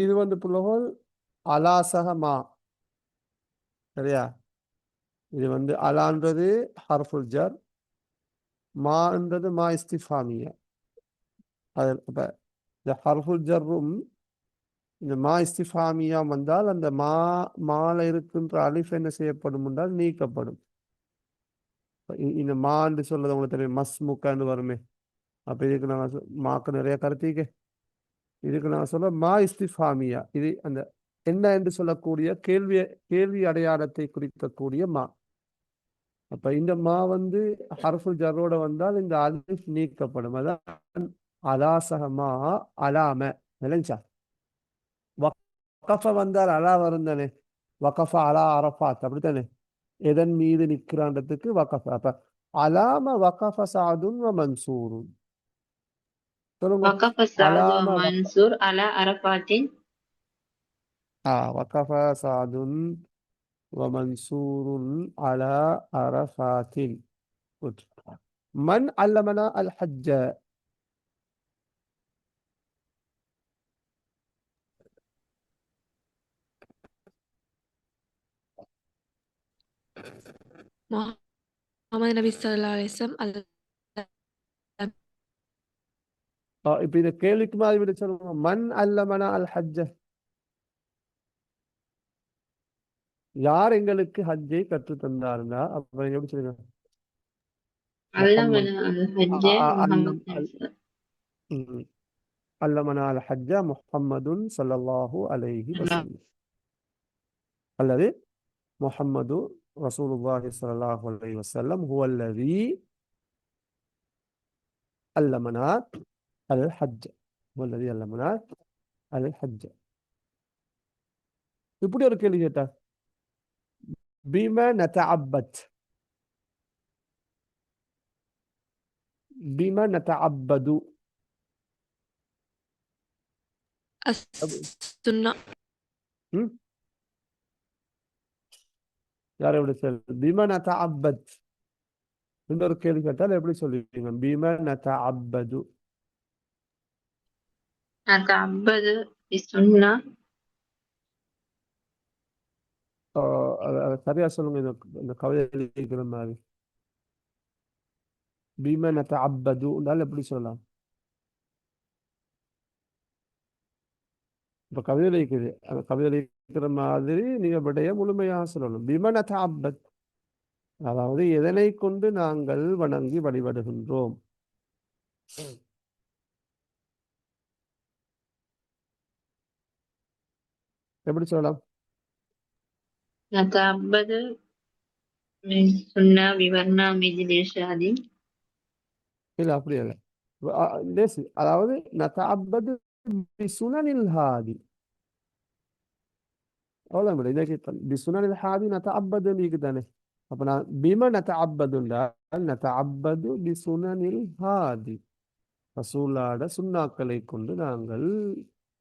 இது வந்து புலகோல் அலாசகமா. சரியா? இது வந்து அலான்றது ஹர்ஃபுல் ஜர், மான்றது மா இஸ்திஃபாமியா. அது இப்ப இந்த ஹர்ஃபுல் ஜர்ரும் இந்த மா இஸ்திஃபாமியா வந்தால் அந்த மால இருக்கின்ற அலிஃப் என்ன செய்யப்படும் என்றால் நீக்கப்படும். இந்த மான்னு சொல்றது உங்களுக்கு தெரியும், மஸ்முக்கான்னு வருமே. அப்ப இதுக்கு நாங்கள் மாக்கு நிறைய கருத்திக்க. இதுக்கு நான் சொல்ல மா இஸ்திஃபாமியா, இது அந்த என்ன என்று சொல்லக்கூடிய கேள்வி அடையாளத்தை குறிக்கக்கூடிய மா. அப்ப இந்த மா வந்து ஹர்ஃபுல் ஜர்ரோட வந்தால் இந்த அலிஃப் நீக்கப்படும். அதான் அலாசகமா அலாம. நிலைஞ்சா வகஃப வந்தால் அலா வரும் தானே. வகஃப அலா அரஃபாத், அப்படித்தானே? எதன் மீது நிற்கிறான்றதுக்கு வகஃப. அப்ப அலாம வகஃப சஅதுன் வ மன்சூருன். சொல்லுங்க. வகஃப சஅது அலாம வ மன்சூர் அலா அரஃபாத்தின். வகஃப சஅதுன் வ மன்சூருன் அலா அரஃபாத்தின். Good. من علمنا الحج؟ முஹம்மது நபி ஸல்லல்லாஹு அலைஹி வஸல்லம். இப்ப இந்த கேள்விக்கு மாதிரி விட சொல்லுங்க. மன் அல்லமனா அல் ஹஜ்ஜ, யார் எங்களுக்கு ஹஜ்ஜை கற்று தந்தாருன்னா அப்ப நீங்க எப்படி சொல்லுங்க? அல்லமனா அல் ஹஜ்ஜ முஹம்மது. அல்லமனா அல் ஹஜ்ஜ முஹம்மதுன் ஸல்லல்லாஹு அலைஹி வஸல்லம், அல்லது முஹம்மது ரசூலுல்லாஹி ஸல்லல்லாஹு அலைஹி வஸல்லம் ஹுவல்லதி அல்லமனா அல் ஹஜ்ஜ, ஹுவல்லதி அல்லமனா அல் ஹஜ்ஜ. இப்படி ஒரு கேள்வி கேட்டா பிமா நதஅப்பத், பிமா நதஅப்பது. அஸ்-சுன்னா. யார் எப்படி சொல்? பிமா நதஅப்பத் இன்னொரு கேள்வி கேட்டால் எப்படி சொல்லுவீங்க? பிமா நதஅப்பது. நதஅப்பது பிஸ்ஸுன்னா. சரியா சொல்லுங்க. இந்த கவிதை எழுதிக்கிற மாதிரி பிம நதஅப்பது என்றால் எப்படி சொல்லலாம்? இப்ப கவிதையில இருக்குது. அந்த கவிதையில இருக்கிற மாதிரி நீங்க விடைய முழுமையாக சொல்லணும். பிம நதஅப்பத், அதாவது எதனை கொண்டு நாங்கள் வணங்கி வழிபடுகின்றோம். எப்படி சொல்லலாம்? نتعبد بالسنة ببرنامج الإرشاد. இல்ல அப்படி இல்லை. லேசி. அதாவது நதஅப்பது பிசுனனில் ஹாதி, அவ்வளவு இதற்கு பிசுனனில் ஹாதி நதஅப்பது இருக்குதானே. அப்ப நான் பிம நதஅப்பது நதஅப்பது பிசுனனில் ஹாதி, ரசூலாட சுன்னாக்களை கொண்டு நாங்கள்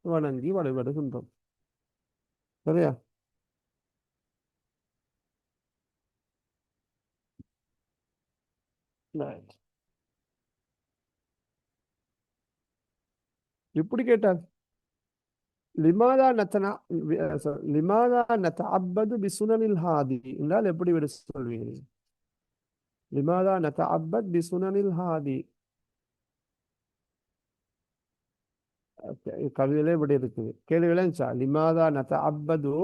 வணங்கி வழிபடுகின்றோம். சரியா? Right. இப்படி கேட்டார், லிமாதா நத்தனா லிமாதா நதஅப்பது பிசுனனில் ஹாதி என்றால் எப்படி விட சொல்வீங்க? லிமாதா நதஅப்பத் பிசுனனில் ஹாதி, கவிதையிலே இப்படி இருக்குது. கேள்வி விளைஞ்சா? லிமாதா நதஅப்பது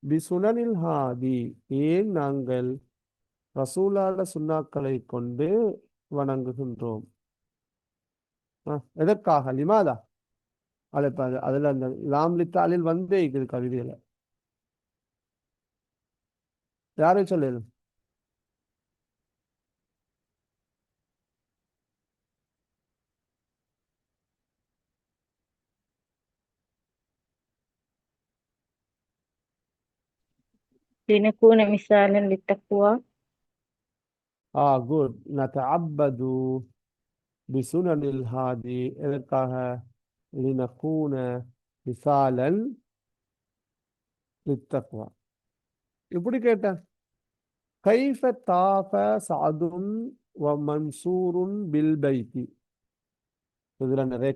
பிசுனனில் ஹாதி, ஏன் நாங்கள் ரசூலாட சுன்னாக்களை கொண்டு வணங்குகின்றோம்? எதற்காக? லிமாதா அதுல அந்த லாம்லித்தாலில் வந்தே இருக்குது கவிதையில. யாரும் சொல்லணும்? لنكون مثالا للتقوى. குட். நதஅப்பது பிசுனனில் ஹாதி, எதற்காக? லினகூன மிசாலன் லித்தக்வா. இப்படி கேட்டேன், கைஃப தாஃப சஅதுன் வ மன்சூருன் பில் பைத்தி. இதுல நிறைய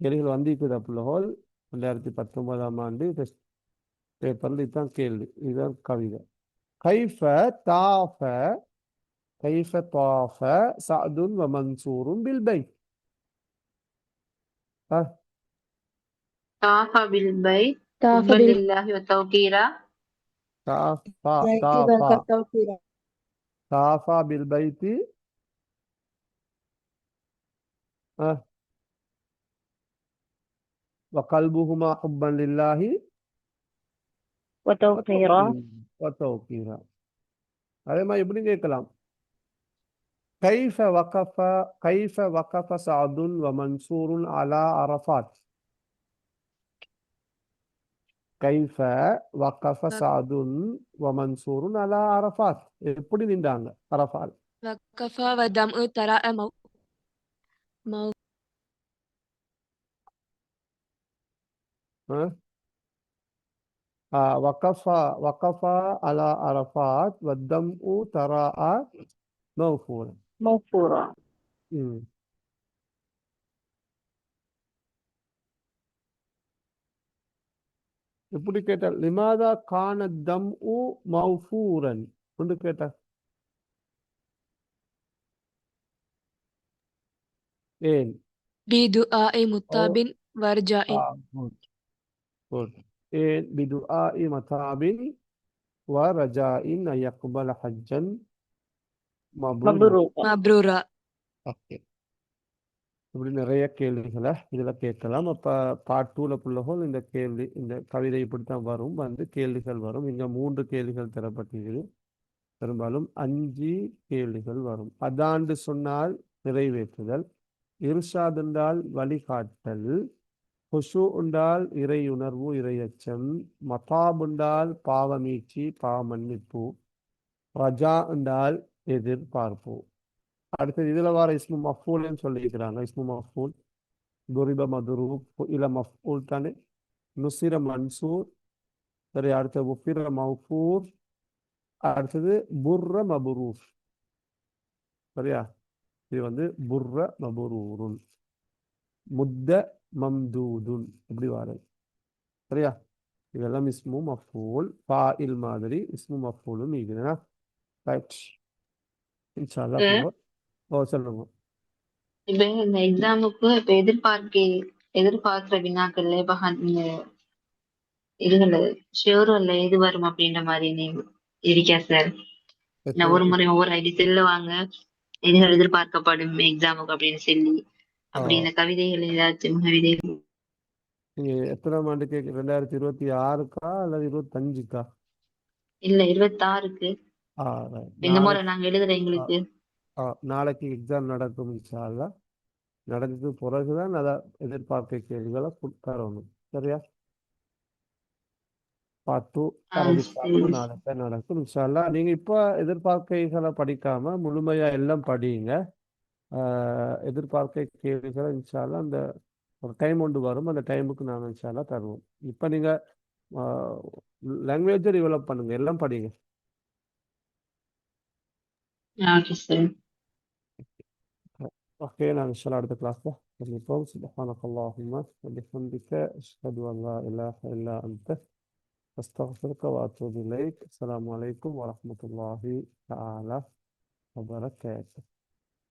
கேள்விகள் வந்திருக்குது. அப்போல் 2019ஆம் ஆண்டு பேப்பர்ல இதுதான் கேள்வி, இதுதான் கவிதை. கைஃப தாஃப கைஃப தாஃப சஅதுன் வ மன்சூருன் பில் பைத். طاف بالبيت طاف حبا بال لله وتوقيرا. தாஃப பில் பைத்தி وقلبهما حبا لله وتوقيرا. وتوقيرا. அதே மாதிரி எப்படி கேட்கலாம்? كيف وقف سعد ومنصور على عرفات. كيف وقف سعد ومنصور على عرفات, எப்படி நின்றாங்க அரஃபாத்? وقف والدمع تراء وقف على عرفات والدمع تراءى موفورا. موفورا. இப்படி கேட்டால் லிமாதா கான தம்உ மௌஃபூரன் என்று கேட்டார். ஏன்? بدعاء متاب ورجاء. ஏன்? பிதுஆஇ மதாபின் வ ரஜாஇன் அன் யக்பல ஹஜ்ஜன் مبرورا. ஓகே. இப்படி நிறைய கேள்விகளை இதுல கேட்கலாம். அப்ப பார்ட் 2ல புள்ளகோல் இந்த கேள்வி, இந்த கவிதை இப்படித்தான் வரும். கேள்விகள் வரும். இங்க 3 கேள்விகள் தரப்பட்டிருக்குது. பெரும்பாலும் 5 கேள்விகள் வரும். அதாண்டு சொன்னால் நிறைவேற்றுதல், இர்ஷாத் என்றால் வழிகாட்டல், ஹுஷு என்றால் இறையுணர்வு இறையச்சம், மதாப் என்றால் பாவமீட்சி பாவமன்னிப்பு, ரஜா என்றால் எதிர்பார்ப்பு. அடுத்தது இதுல வர இஸ்மு மஃபூல்னு சொல்லியிருக்கிறாங்க. இஸ்மு மஃபூல் துரிப மதுரூப் இல மஃபூல் தானே. நுசிர மன்சூர். சரி, அடுத்தது உஃபிர மஃபூர். அடுத்தது புர்ர மபுரூர். சரியா? இது புர்ர மபுரூருன், முத்த மம்தூதுன், இப்படி வாரது. சரியா? இதெல்லாம் இஸ்மு மஃபூல். ஃபாஇல் மாதிரி இஸ்மு மஃபூலும் இருக்குதுன்னா ரைட். இன்ஷா அல்லாஹ் ஓ சொல்லுங்க. இப்ப இந்த எக்ஸாமுக்கு இப்ப எதிர்பார்க்கிற வினாக்கள்ல இப்ப இந்த இதுல ஷியோரில் எது வரும் அப்படின்ற மாதிரி இருக்கா சார்? நான் ஒரு முறை ஒவ்வொரு ஐடி செல்லுவாங்க இதுகள் எதிர்பார்க்கப்படும் எக்ஸாமுக்கு அப்படின்னு சொல்லி அப்படி இந்த கவிதைகள் ஏதாச்சும் கவிதைகள் நீங்க எத்தனாம் ஆண்டு கேட்க 2026க்கா அல்லது 25க்கா? இல்ல 26க்கு இந்த முறை நாளைக்கு நாங்க எழுதுற எங்களுக்கு நாளைக்கு எக்ஸாம் நடக்கும் இன்ஷா அல்லாஹ். நடந்தது பிறகுதான் அதை எதிர்பார்க்க கேள்விகளை தரணும். சரியா? பார்ட் 2 அரபி சரி. பார்ட் நாளைக்கு நடக்கும் இன்ஷா அல்லாஹ். நீங்க இப்போ எதிர்பார்க்கைகளை படிக்காம முழுமையா எல்லாம் படியுங்க. எதிர்பார்க்க கேள்விகளை இன்ஷா அல்லாஹ் அந்த ஒரு டைம் ஒன்று வரும், அந்த டைமுக்கு நாங்கள் இன்ஷா அல்லாஹ் தருவோம். இப்போ நீங்க லாங்குவேஜை டெவலப் பண்ணுங்க, எல்லாம் படிங்க. Okay sir. ஓகே, நான் இன்ஷா அல்லாஹ் அடுத்த கிளாஸ்ல சந்திப்போம். சுப்ஹானக அல்லாஹும்ம வபிஹம்திக அஷ்ஹது அன் லா இலாஹ இல்லா அன்த அஸ்தக்ஃபிருக வ அத்தூபு இலைக். அஸ்ஸலாமு அலைக்கும் வரஹ்மத்துல்லாஹி தஆலா வபரகாத்துஹு.